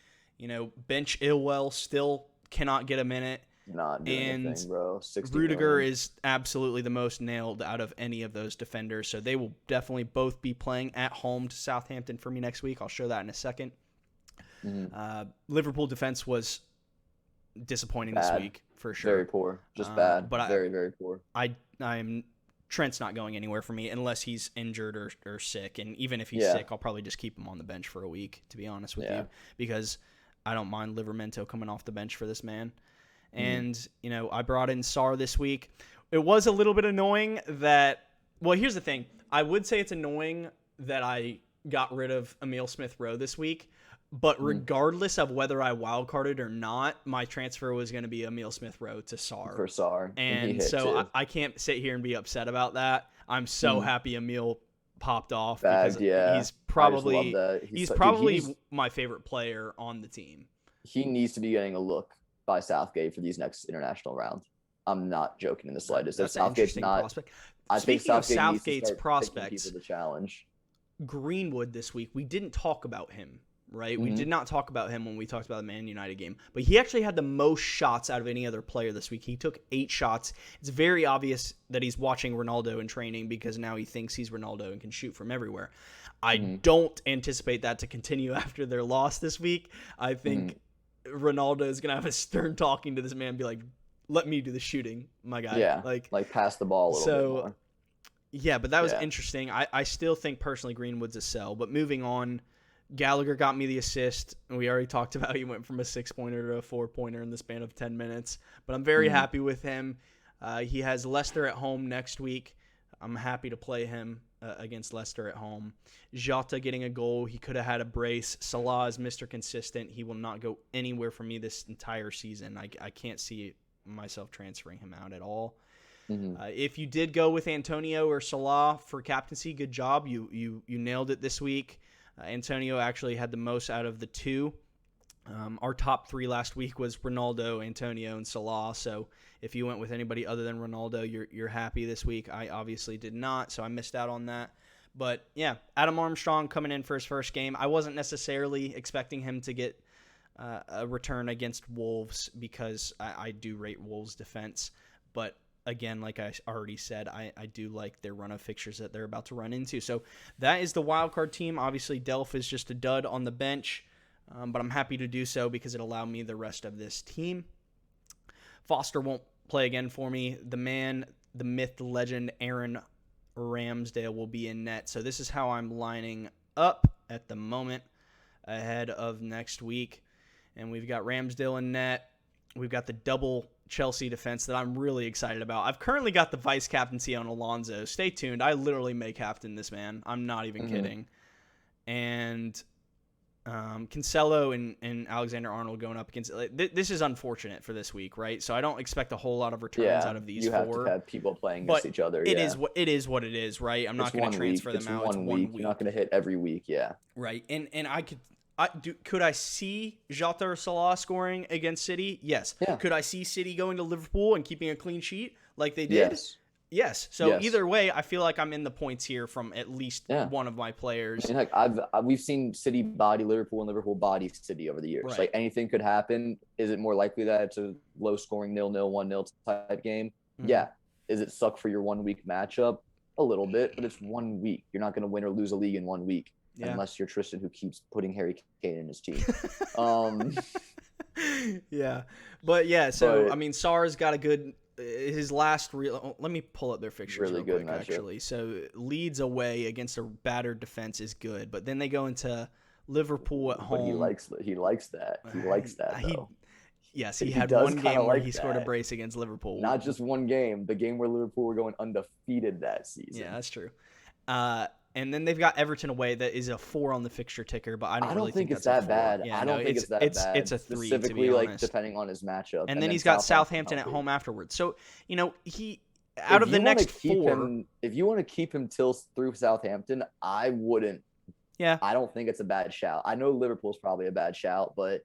Bench Ilwell still cannot get a minute. Not doing anything, bro. Rudiger is absolutely the most nailed out of any of those defenders. So they will definitely both be playing at home to Southampton for me next week. I'll show that in a second. Liverpool defense was disappointing this week for sure. Very poor. Just bad. But very, very poor. Trent's not going anywhere for me unless he's injured or sick. And even if he's sick, I'll probably just keep him on the bench for a week, to be honest with you, because I don't mind Livermento coming off the bench for this man. And, I brought in Sarr this week. It was a little bit annoying that, well, here's the thing. I would say it's annoying that I got rid of Emile Smith-Rowe this week, but regardless of whether I wildcarded or not, my transfer was going to be Emile Smith-Rowe to Sarr. For Sarr. And so I can't sit here and be upset about that. I'm so happy Emile popped off because he's probably my favorite player on the team. He needs to be getting a look by Southgate for these next international rounds. I'm not joking in the slightest. That's Southgate's not. Prospect. I think Southgate's prospects, the challenge. Greenwood this week. We didn't talk about him, right? We did not talk about him when we talked about the Man United game, but he actually had the most shots out of any other player this week. He took 8 shots. It's very obvious that he's watching Ronaldo in training because now he thinks he's Ronaldo and can shoot from everywhere. I don't anticipate that to continue after their loss this week. I think Ronaldo is going to have a stern talking to this man and be like, let me do the shooting, my guy. Yeah, like pass the ball a little bit more. Yeah, but that was interesting. I still think personally Greenwood's a sell. But moving on, Gallagher got me the assist. And we already talked about he went from a 6-pointer to a 4-pointer in the span of 10 minutes. But I'm very happy with him. He has Leicester at home next week. I'm happy to play him against Leicester at home. Jota getting a goal. He could have had a brace. Salah is Mr. Consistent. He will not go anywhere for me this entire season. I can't see myself transferring him out at all. If you did go with Antonio or Salah for captaincy, good job. You nailed it this week. Antonio actually had the most out of the 2. Our top 3 last week was Ronaldo, Antonio, and Salah. So if you went with anybody other than Ronaldo, you're happy this week. I obviously did not, so I missed out on that. But yeah, Adam Armstrong coming in for his first game. I wasn't necessarily expecting him to get a return against Wolves because I do rate Wolves' defense. But again, like I already said, I do like their run of fixtures that they're about to run into. So that is the wildcard team. Obviously, Delph is just a dud on the bench, but I'm happy to do so because it allowed me the rest of this team. Foster won't play again for me. The man, the myth, the legend, Aaron Ramsdale will be in net. So this is how I'm lining up at the moment ahead of next week. And we've got Ramsdale in net. We've got the double Chelsea defense that I'm really excited about. I've currently got the vice captaincy on Alonso. Stay tuned. I literally may captain this man. I'm not even kidding. And Cancelo and Alexander-Arnold going up against this is unfortunate for this week, right? So I don't expect a whole lot of returns out of these you have four. to have people playing against each other. It is what it is, right? I'm not going to transfer them out. It's 1 week. You're not going to hit every week, right. And could I see Jota or Salah scoring against City? Yes. Yeah. Could I see City going to Liverpool and keeping a clean sheet like they did? Yes. So either way, I feel like I'm in the points here from at least one of my players. I mean, we've seen City body Liverpool and Liverpool body City over the years. Right. Like anything could happen. Is it more likely that it's a low scoring 0-0, 1-0 type game? Yeah. Is it suck for your 1 week matchup? A little bit, but it's 1 week. You're not going to win or lose a league in 1 week unless you're Tristan who keeps putting Harry Kane in his team. So I mean, Sarr's got a good. His last real. Let me pull up their fixtures really real good quick, matchup. actually. So Leeds away against a battered defense is good, but then they go into Liverpool at home. But he likes that. He likes that though. He had one game where he scored a brace against Liverpool. Not just one game. The game where Liverpool were going undefeated that season. Yeah, that's true. And then they've got Everton away that is a 4 on the fixture ticker, but I don't really think it's that's that bad. Yeah, I don't think it's that bad. It's a 3, specifically, to be like honest. depending on his matchup. And then he's got Southampton at home afterwards. So he out of the next 4. If you want to keep him through Southampton, I wouldn't. Yeah. I don't think it's a bad shout. I know Liverpool's probably a bad shout, but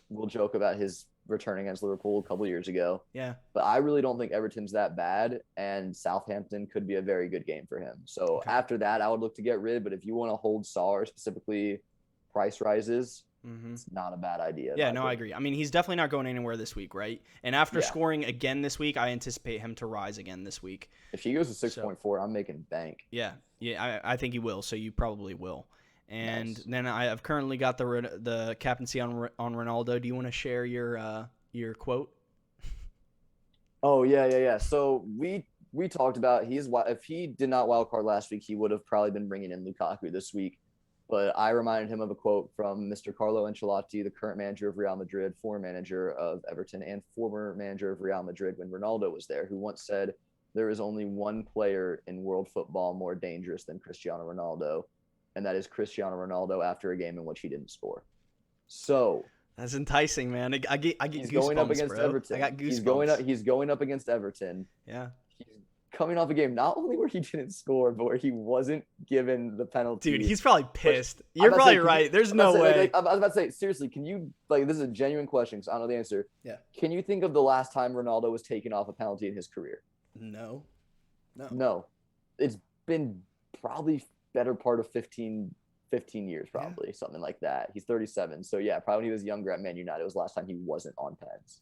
we'll joke about his return against Liverpool a couple years ago. Yeah. But I really don't think Everton's that bad, and Southampton could be a very good game for him. So after that, I would look to get rid. But if you want to hold Sarr, specifically price rises, it's not a bad idea. Yeah, no, I agree. I mean, he's definitely not going anywhere this week, right? And after scoring again this week, I anticipate him to rise again this week. If he goes to 6.4, I'm making bank. Yeah, I think he will. So you probably will. And then I've currently got the captaincy on Ronaldo. Do you want to share your quote? Oh yeah. So we talked about if he did not wildcard last week, he would have probably been bringing in Lukaku this week. But I reminded him of a quote from Mr. Carlo Ancelotti, the current manager of Real Madrid, former manager of Everton, and former manager of Real Madrid when Ronaldo was there, who once said, "There is only one player in world football more dangerous than Cristiano Ronaldo, and that is Cristiano Ronaldo after a game in which he didn't score." So that's enticing, man. I get he's goosebumps, going up against bro. Everton. I got goosebumps. He's going up against Everton. Yeah. He's coming off a game not only where he didn't score, but where he wasn't given the penalty. Dude, he's probably pissed. You're probably right. There's no way. I was about to say, seriously, can you this is a genuine question because I don't know the answer. Yeah. Can you think of the last time Ronaldo was taken off a penalty in his career? No. It's been probably better part of 15 years, probably something like that. He's 37, so probably when he was younger at Man United was the last time he wasn't on pens.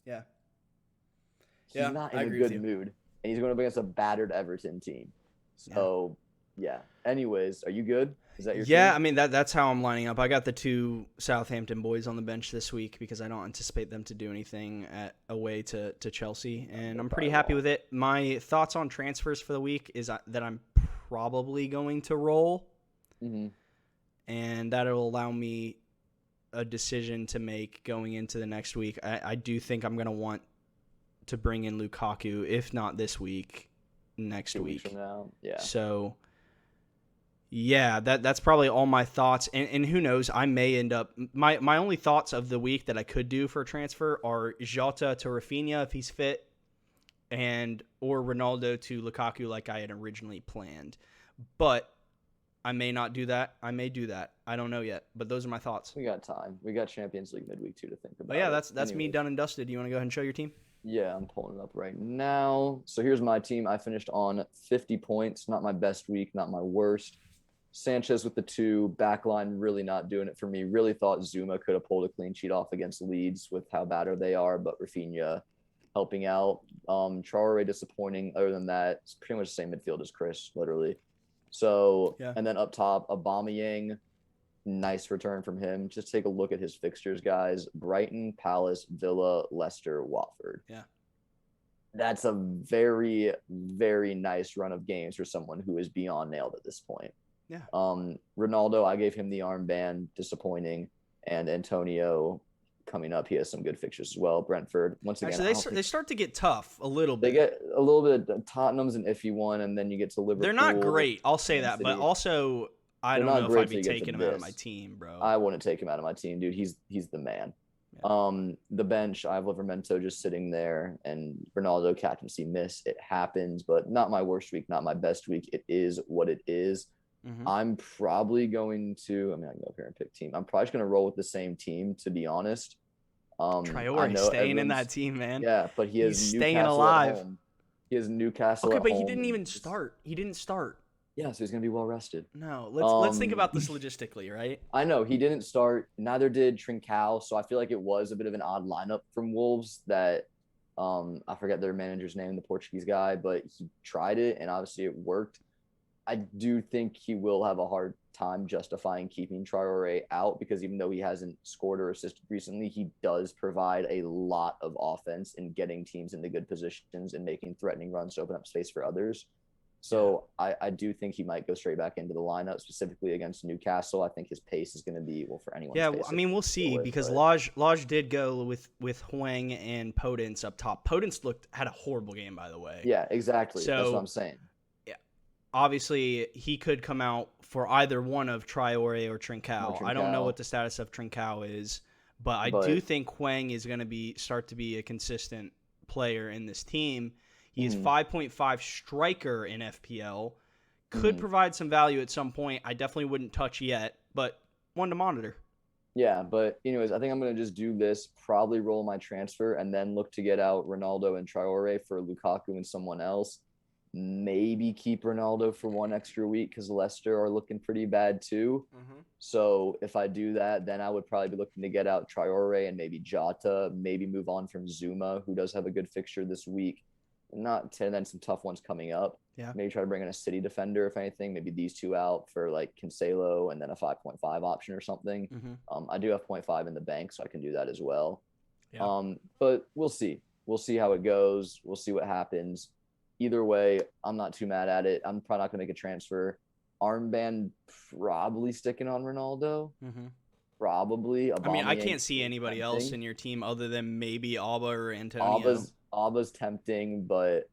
He's not in a good mood, and he's going up against a battered Everton team. So anyways, are you good? Is that your team? I mean that's how I'm lining up. I got the 2 Southampton boys on the bench this week because I don't anticipate them to do anything away to Chelsea, and I'm pretty happy with it. My thoughts on transfers for the week is that I'm probably going to roll. And that'll allow me a decision to make going into the next week. I do think I'm going to want to bring in Lukaku, if not this week, next 2 week. weeks from now. Yeah. So, that's probably all my thoughts. And who knows, I may end up... My only thoughts of the week that I could do for a transfer are Jota to Rafinha if he's fit, or Ronaldo to Lukaku like I had originally planned. But I may not do that. I may do that. I don't know yet. But those are my thoughts. We got time. We got Champions League midweek too to think about. But yeah, that's me done and dusted. Do you want to go ahead and show your team? Yeah, I'm pulling it up right now. So here's my team. I finished on 50 points. Not my best week, not my worst. Sanchez with the 2, backline really not doing it for me. Really thought Zuma could have pulled a clean sheet off against Leeds with how bad they are, but Rafinha helping out. Traore disappointing. Other than that, it's pretty much the same midfield as Chris, literally. So, Yeah. And then up top, Aubameyang, nice return from him. Just take a look at his fixtures, guys. Brighton, Palace, Villa, Leicester, Watford. Yeah. That's a very, very nice run of games for someone who is beyond nailed at this point. Yeah. Ronaldo, I gave him the armband, disappointing. And Antonio coming up, he has some good fixtures as well. Brentford, once again. Actually, they start to get tough a little bit. They get a little bit. Tottenham's an iffy one, and then you get to Liverpool. They're not great. I'll say that, City. but also I don't know if I'd be taking him out of my team, bro. I wouldn't take him out of my team, dude. He's the man. Yeah. The bench, I have Livramento just sitting there, and Ronaldo captaincy miss. It happens, but not my worst week, not my best week. It is what it is. Mm-hmm. I'm probably going to. I can go up here and pick team. I'm probably just going to roll with the same team, to be honest. Traore staying in that team, man. Yeah, but he's staying alive. At home. He has Newcastle. Okay, at but home. he didn't even start. He didn't start. Yeah, so he's gonna be well rested. No, let's think about this logistically, right? I know he didn't start. Neither did Trincao. So I feel like it was a bit of an odd lineup from Wolves. That I forget their manager's name, the Portuguese guy, but he tried it and obviously it worked. I do think he will have a hard time justifying keeping Traore out because even though he hasn't scored or assisted recently, he does provide a lot of offense in getting teams into good positions and making threatening runs to open up space for others. So I do think he might go straight back into the lineup, specifically against Newcastle. I think his pace is going to be, for anyone. Yeah, we'll see because Lodge did go with Hwang and Podence up top. Podence had a horrible game, by the way. Yeah, exactly. So, that's what I'm saying. Yeah, obviously he could come out for either one of Traore or Trincao. I don't know what the status of Trincao is, but I do think Hwang is going to start to be a consistent player in this team. He is 5.5 striker in FPL. Could provide some value at some point. I definitely wouldn't touch yet, but one to monitor. Yeah, but anyways, I think I'm going to just do this, probably roll my transfer, and then look to get out Ronaldo and Traore for Lukaku and someone else. Maybe keep Ronaldo for one extra week because Leicester are looking pretty bad too. So if I do that, then I would probably be looking to get out Traore and maybe Jota, maybe move on from Zuma, who does have a good fixture this week. And then some tough ones coming up. Yeah. Maybe try to bring in a City defender, if anything. Maybe these two out for like Cancelo and then a 5.5 option or something. I do have 0.5 in the bank, so I can do that as well. Yeah. But we'll see. We'll see how it goes. We'll see what happens. Either way, I'm not too mad at it. I'm probably not going to make a transfer. Armband probably sticking on Ronaldo. Probably. I can't see anybody else in your team other than maybe Alba or Antonio. Alba's tempting, but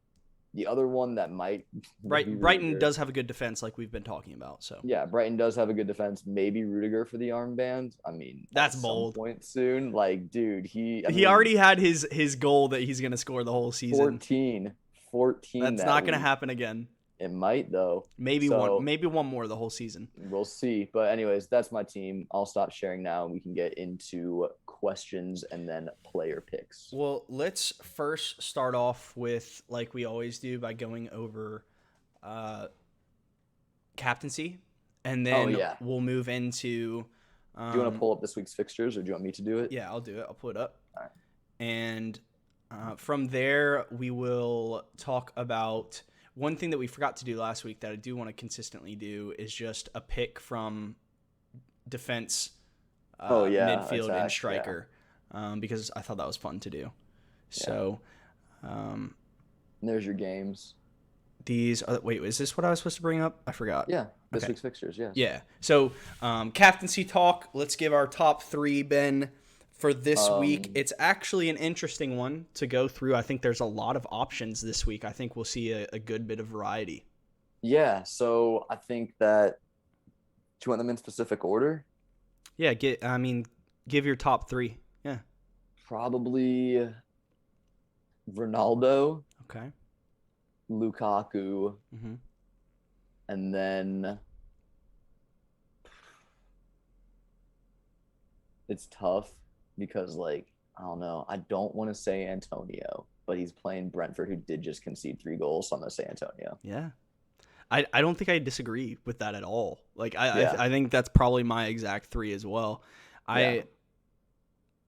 the other one that might Brighton does have a good defense, like we've been talking about. So yeah, Brighton does have a good defense. Maybe Rudiger for the armband. That's bold. Some point soon, like dude, he already had his goal that he's gonna score the whole season. 14. That's not gonna happen again. It might though. Maybe one more the whole season. We'll see. But anyways, that's my team. I'll stop sharing now and we can get into questions and then player picks. Well, let's first start off with, like we always do, by going over captaincy, and then we'll move into do you want to pull up this week's fixtures or do you want me to do it? Yeah, I'll do it. I'll pull it up. All right. And from there we will talk about one thing that we forgot to do last week that I do want to consistently do is just a pick from defense, midfield, and striker, because I thought that was fun to do. Yeah. So, there's your games. These are wait, is this what I was supposed to bring up? I forgot. Yeah, this week's fixtures. Yeah. Yeah. So, captaincy talk. Let's give our top three, Ben. For this week, it's actually an interesting one to go through. I think there's a lot of options this week. I think we'll see a good bit of variety. Yeah, so I think that – do you want them in specific order? Yeah, give your top three. Yeah. Probably Ronaldo. Okay. Lukaku. And then it's tough. Because, I don't know. I don't want to say Antonio, but he's playing Brentford, who did just concede 3 goals, so I'm going to say Antonio. Yeah. I don't think I disagree with that at all. Like Yeah. I think that's probably my exact 3 as well. Yeah.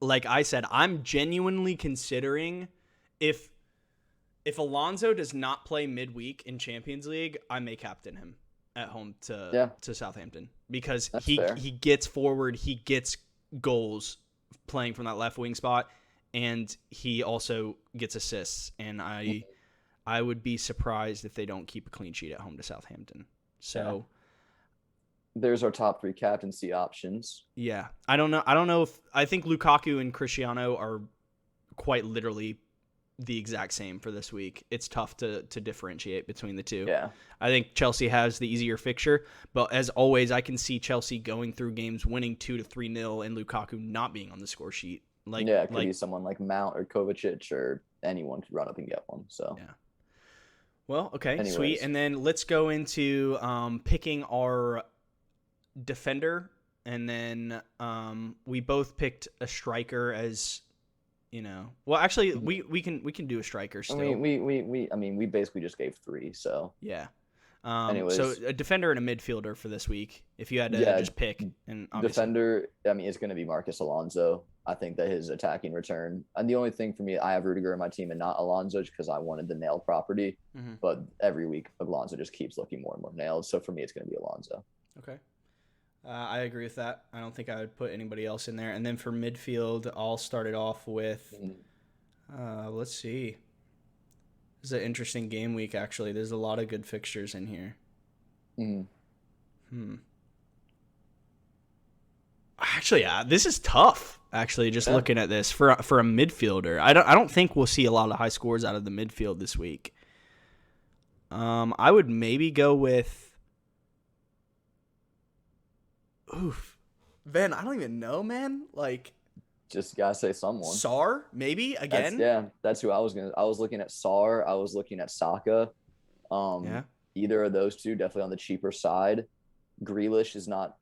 Like I said, I'm genuinely considering if Alonso does not play midweek in Champions League, I may captain him at home to Southampton because That's he fair. gets forward, he gets goals playing from that left wing spot, and he also gets assists. And I would be surprised if they don't keep a clean sheet at home to Southampton. So there's our top 3 captaincy options. yeah, I don't know if I think Lukaku and Cristiano are quite literally the exact same for this week. It's tough to differentiate between the two. Yeah. I think Chelsea has the easier fixture, but as always, I can see Chelsea going through games winning 2-3-0 and Lukaku not being on the score sheet. It could be someone like Mount or Kovacic or anyone could run up and get one. So yeah. Well, okay, Anyways. Sweet. And then let's go into picking our defender, and then we both picked a striker as. Well, actually, we can do a striker still. I mean, we basically just gave 3, so yeah. Anyways, so a defender and a midfielder for this week, if you had to just pick. And defender, I mean, it's going to be Marcus Alonso. I think that his attacking return, and the only thing for me, I have Rudiger in my team and not Alonso because I wanted the nail property. Mm-hmm. But every week, Alonso just keeps looking more and more nailed. So for me, it's going to be Alonso. Okay. I agree with that. I don't think I would put anybody else in there. And then for midfield, I'll start it off with, let's see. This is an interesting game week, actually. There's a lot of good fixtures in here. Actually, this is tough. Actually, just looking at this for a midfielder, I don't think we'll see a lot of high scores out of the midfield this week. I would maybe go with. Oof, Ben, I don't even know, man. Like, just gotta say someone. Sarr, maybe again. That's who I was gonna. I was looking at Sarr. I was looking at Saka. Either of those two, definitely on the cheaper side. Grealish is not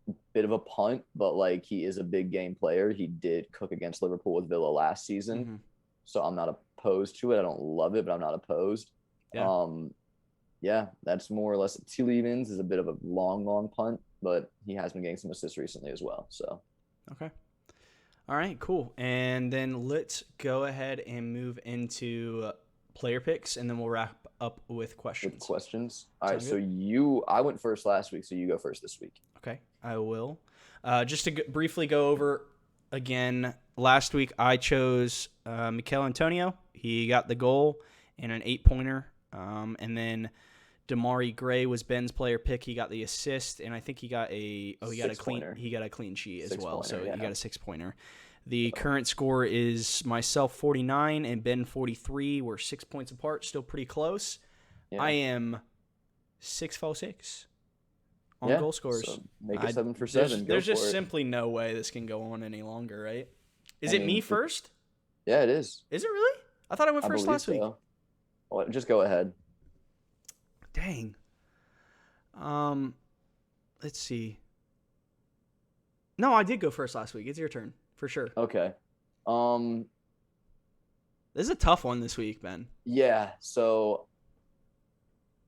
a bit of a punt, but like he is a big game player. He did cook against Liverpool with Villa last season, so I'm not opposed to it. I don't love it, but I'm not opposed. That's more or less. Tielemans is a bit of a long punt, but he has been getting some assists recently as well. So, okay. All right, cool. And then let's go ahead and move into player picks, and then we'll wrap up with questions. All right, so I went first last week, so you go first this week. Okay, I will. Just to briefly go over again, last week I chose Mikel Antonio. He got the goal and an 8-pointer. And then Damari Gray was Ben's player pick. He got the assist, and I think he got a clean sheet as well. So he got a 6-pointer. The current score is myself 49 and Ben 43. We're 6 points apart, still pretty close. Yeah. I am 6-6 on goal scores. So make it 7 for 7. There's just simply no way this can go on any longer, right? Is it me first? Yeah, it is. Is it really? I thought I went first last week. Well, just go ahead. Dang. Let's see. No, I did go first last week. It's your turn for sure. Okay. This is a tough one this week, Ben. Yeah. So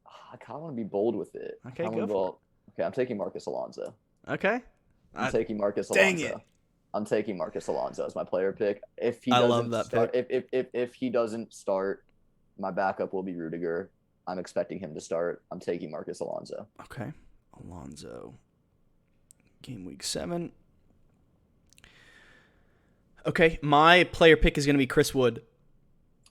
I kind of want to be bold with it. Okay, go for it. Okay, I'm taking Marcus Alonso. Okay. I'm taking Marcus Alonso. Dang it. I'm taking Marcus Alonso as my player pick. If he doesn't start, my backup will be Rudiger. I'm expecting him to start. I'm taking Marcus Alonso. Okay. Alonso. Game week 7. Okay, my player pick is going to be Chris Wood.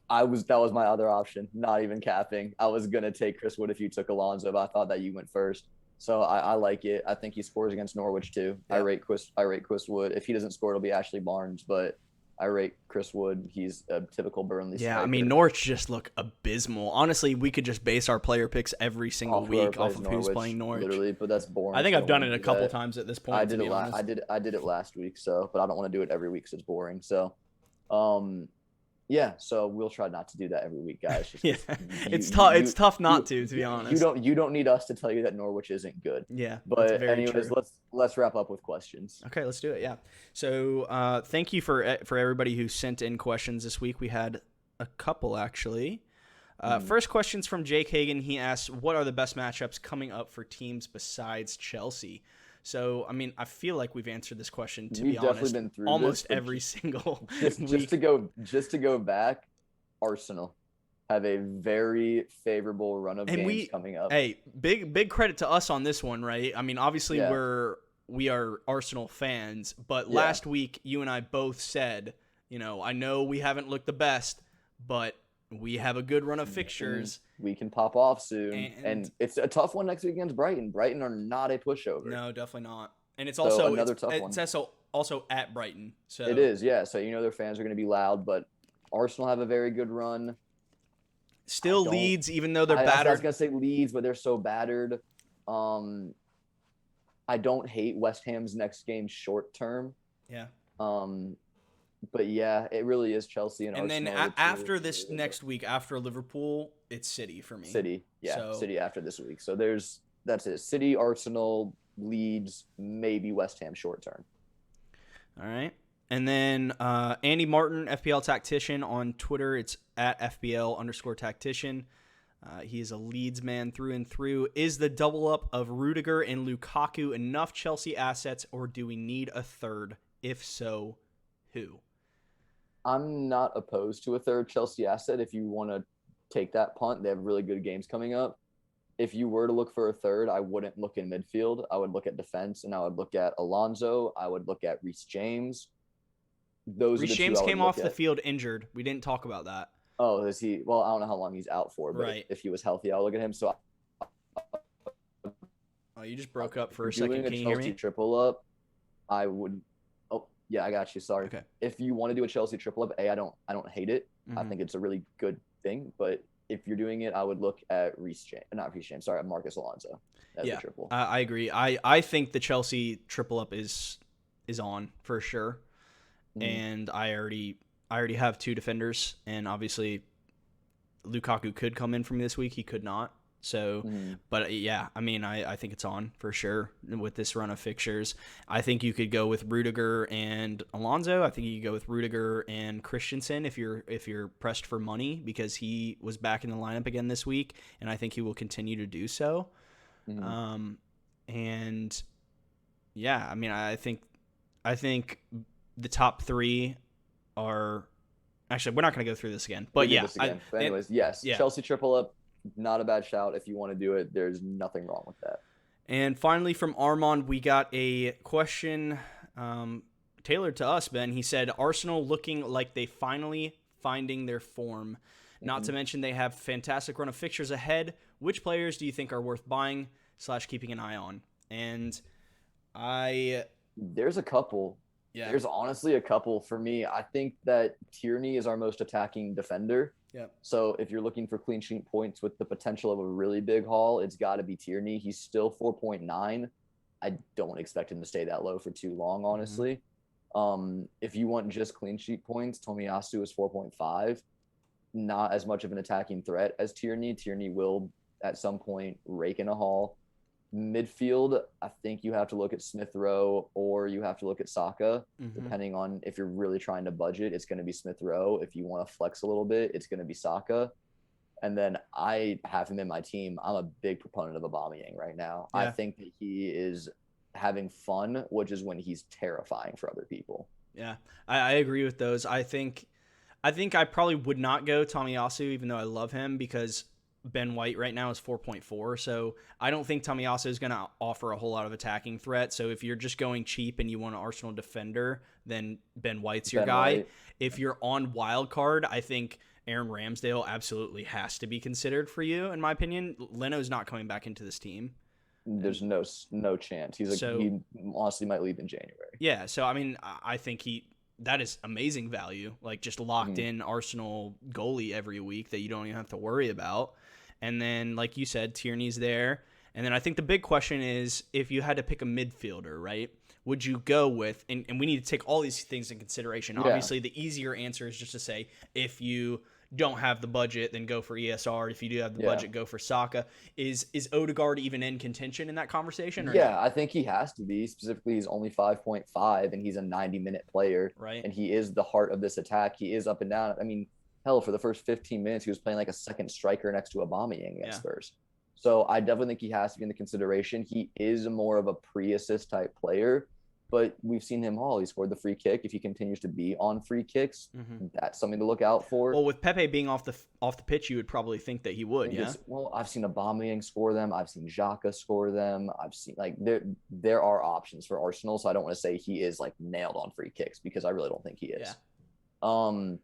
That was my other option. Not even capping. I was going to take Chris Wood if you took Alonso, but I thought that you went first. So I like it. I think he scores against Norwich too. Yeah. I rate Chris Wood. If he doesn't score, it'll be Ashley Barnes, but I rate Chris Wood. He's a typical Burnley striker. I mean, Norwich just look abysmal. Honestly, we could just base our player picks every single week off of who's playing Norwich. Literally, but that's boring. I think I've done it a couple times at this point. I did it last week, but I don't want to do it every week because it's boring. So, so we'll try not to do that every week, guys. It's tough. It's tough not to be honest. You don't need us to tell you that Norwich isn't good. Yeah, but anyways, let's wrap up with questions. Okay, let's do it. Yeah. So thank you for everybody who sent in questions this week. We had a couple actually. First question's from Jake Hagan. He asks, what are the best matchups coming up for teams besides Chelsea? So, I mean, I feel like we've answered this question, to be honest, been through almost every single week. Just to go back, Arsenal have a very favorable run of games coming up. Hey, big credit to us on this one, right? I mean, obviously we are Arsenal fans, but last week you and I both said, I know we haven't looked the best, but we have a good run of fixtures. We can pop off soon. And it's a tough one next week against Brighton. Brighton are not a pushover. No, definitely not. And it's also another tough one. It's also at Brighton. So it is, yeah. So their fans are going to be loud, but Arsenal have a very good run. Still Leeds, even though they're battered. I was going to say Leeds, but they're so battered. I don't hate West Ham's next game short term. Yeah. But yeah, it really is Chelsea and Arsenal. And then after this next week, after Liverpool, it's City for me. City, yeah, City after this week. So that's it. City, Arsenal, Leeds, maybe West Ham short term. All right. And then Andy Martin, FPL Tactician on Twitter. It's at FPL_Tactician. He is a Leeds man through and through. Is the double up of Rudiger and Lukaku enough Chelsea assets, or do we need a third? If so, who? I'm not opposed to a third Chelsea asset if you want to take that punt. They have really good games coming up. If you were to look for a third, I wouldn't look in midfield. I would look at defense, and I would look at Alonso. I would look at Reece James. Reece James came off the field injured. We didn't talk about that. Oh, is he? Well, I don't know how long he's out for, but if he was healthy, I'll look at him. So, you just broke up for a second. Can you hear me? Triple up, I would. Oh, yeah, I got you. Sorry. Okay. If you want to do a Chelsea triple up, I don't hate it. Mm-hmm. I think it's a really good thing. But if you're doing it, I would look at Marcus Alonso as a triple. I agree. I think the Chelsea triple up is on for sure, and I already have two defenders, and obviously Lukaku could come in from this week. He could not. So, but yeah, I mean, I think it's on for sure with this run of fixtures. I think you could go with Rudiger and Alonso. I think you could go with Rudiger and Christensen if you're pressed for money, because he was back in the lineup again this week, and I think he will continue to do so. And yeah, I mean, I think the top three are actually, we're not going to go through this again, but but anyways, yes, Chelsea triple up. Not a bad shout. If you want to do it, there's nothing wrong with that. And finally, from Armand, we got a question tailored to us, Ben. He said, Arsenal looking like they finally finding their form. Not to mention they have fantastic run of fixtures ahead. Which players do you think are worth buying / keeping an eye on? And there's a couple. Yeah. There's honestly a couple for me. I think that Tierney is our most attacking defender. Yeah. So if you're looking for clean sheet points with the potential of a really big haul, it's got to be Tierney. He's still 4.9. I don't expect him to stay that low for too long, honestly. If you want just clean sheet points, Tomiyasu is 4.5. Not as much of an attacking threat as Tierney. Tierney will at some point rake in a haul. Midfield, I think you have to look at Smith Rowe or you have to look at Saka, depending on if you're really trying to budget. It's going to be Smith Rowe. If you want to flex a little bit, it's going to be Saka. And then I have him in my team. I'm a big proponent of Aubameyang right now. Yeah. I think that he is having fun, which is when he's terrifying for other people. Yeah, I agree with those. I think I probably would not go Tomiyasu, even though I love him, because Ben White right now is 4.4, so I don't think Tomiyasu is going to offer a whole lot of attacking threat. So if you're just going cheap and you want an Arsenal defender, then Ben White's your guy. White. If you're on wild card, I think Aaron Ramsdale absolutely has to be considered for you, in my opinion. Leno's not coming back into this team. There's no chance. He honestly might leave in January. Yeah, so I mean, I think that is amazing value, like just locked in Arsenal goalie every week that you don't even have to worry about. And then, like you said, Tierney's there. And then I think the big question is, if you had to pick a midfielder, right, would you go with, and we need to take all these things in consideration. Yeah. Obviously, the easier answer is just to say, if you don't have the budget, then go for ESR. If you do have the budget, go for Saka. Is Odegaard even in contention in that conversation? Or no? I think he has to be. Specifically, he's only 5.5, and he's a 90-minute player. Right. And he is the heart of this attack. He is up and down. I mean, hell, for the first 15 minutes, he was playing like a second striker next to Aubameyang against Yeah. Spurs. So I definitely think he has to be in the consideration. He is more of a pre-assist type player, but we've seen him all. He scored the free kick. If he continues to be on free kicks, that's something to look out for. Well, with Pepe being off the pitch, you would probably think that he would. Yeah. Well, I've seen Aubameyang score them. I've seen Xhaka score them. I've seen like there are options for Arsenal. So I don't want to say he is like nailed on free kicks because I really don't think he is. Yeah.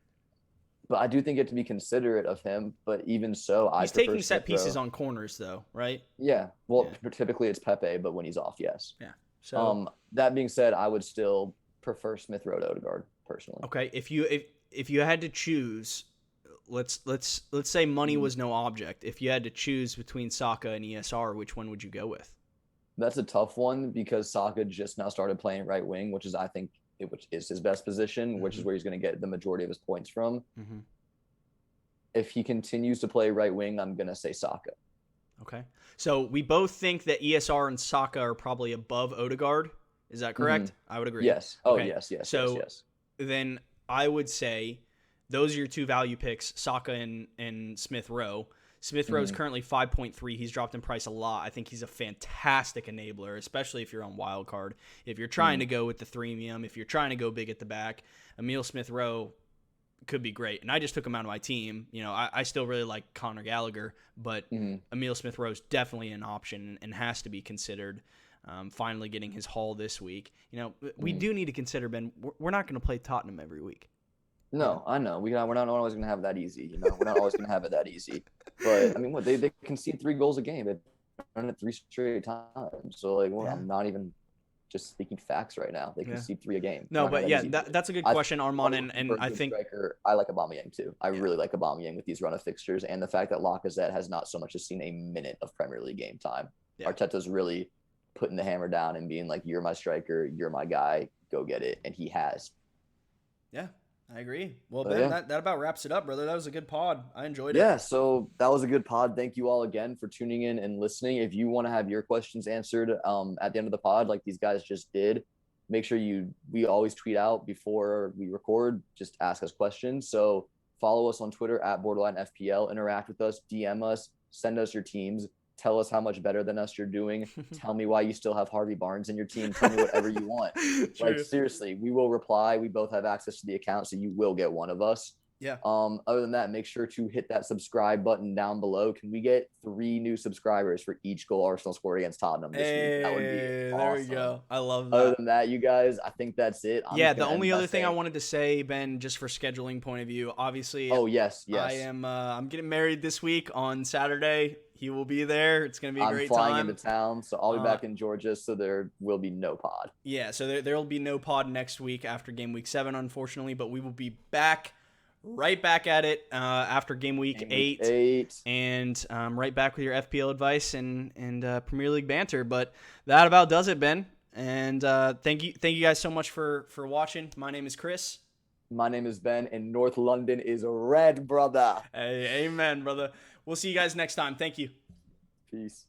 But I do think you have to be considerate of him. But even so, he's taking set pieces on corners, though, right? Yeah. Well, typically it's Pepe, but when he's off, yes. Yeah. So that being said, I would still prefer Smith Rowe to Odegaard personally. Okay, if you had to choose, let's say money was no object. If you had to choose between Saka and ESR, which one would you go with? That's a tough one because Saka just now started playing right wing, which is I think which is his best position, which is where he's going to get the majority of his points from. If he continues to play right wing, I'm going to say Saka. Okay. So we both think that ESR and Saka are probably above Odegaard. Is that correct? I would agree. Yes. Oh, okay. Yes. Yes. Then I would say those are your two value picks, Saka and Smith Rowe. Smith Rowe is currently 5.3. He's dropped in price a lot. I think he's a fantastic enabler, especially if you're on wildcard. If you're trying to go with the threemium, if you're trying to go big at the back, Emile Smith Rowe could be great. And I just took him out of my team. You know, I still really like Conor Gallagher, but Emile Smith Rowe is definitely an option and has to be considered. Finally getting his haul this week. You know, we do need to consider, Ben, we're not going to play Tottenham every week. No, I know. We're not always going to have that easy. You know, we're not always going to have it that easy. But I mean, what they concede 3 goals a game. They've done it 3 straight times. So like, I'm not even just speaking facts right now. They concede 3 a game. No, but that's a good question, Armand. And I think I like Aubameyang too. I really like Aubameyang with these run of fixtures, and the fact that Lacazette has not so much as seen a minute of Premier League game time. Yeah. Arteta's really putting the hammer down and being like, "You're my striker. You're my guy. Go get it," and he has. Yeah. I agree. Well, Ben, that about wraps it up, brother. That was a good pod. I enjoyed it. Yeah, so that was a good pod. Thank you all again for tuning in and listening. If you want to have your questions answered at the end of the pod, like these guys just did, make sure we always tweet out before we record. Just ask us questions. So follow us on Twitter at BorderlineFPL. Interact with us. DM us. Send us your teams. Tell us how much better than us you're doing. Tell me why you still have Harvey Barnes in your team. Tell me whatever you want. Like, seriously, we will reply. We both have access to the account, so you will get one of us. Yeah. Other than that, make sure to hit that subscribe button down below. Can we get 3 new subscribers for each goal Arsenal scored against Tottenham this week? That would be awesome. There we go. I love that. Other than that, you guys, I think that's it. The only other thing I wanted to say, Ben, just for scheduling point of view, obviously. Oh, yes. I'm getting married this week on Saturday. He will be there. It's going to be a great time. I'm flying into town, so I'll be back in Georgia, so there will be no pod. Yeah, so there will be no pod next week after game week 7, unfortunately, but we will be right back at it after game week 8. And right back with your FPL advice and Premier League banter. But that about does it, Ben. And thank you guys so much for watching. My name is Chris. My name is Ben, and North London is red, brother. Hey, amen, brother. We'll see you guys next time. Thank you. Peace.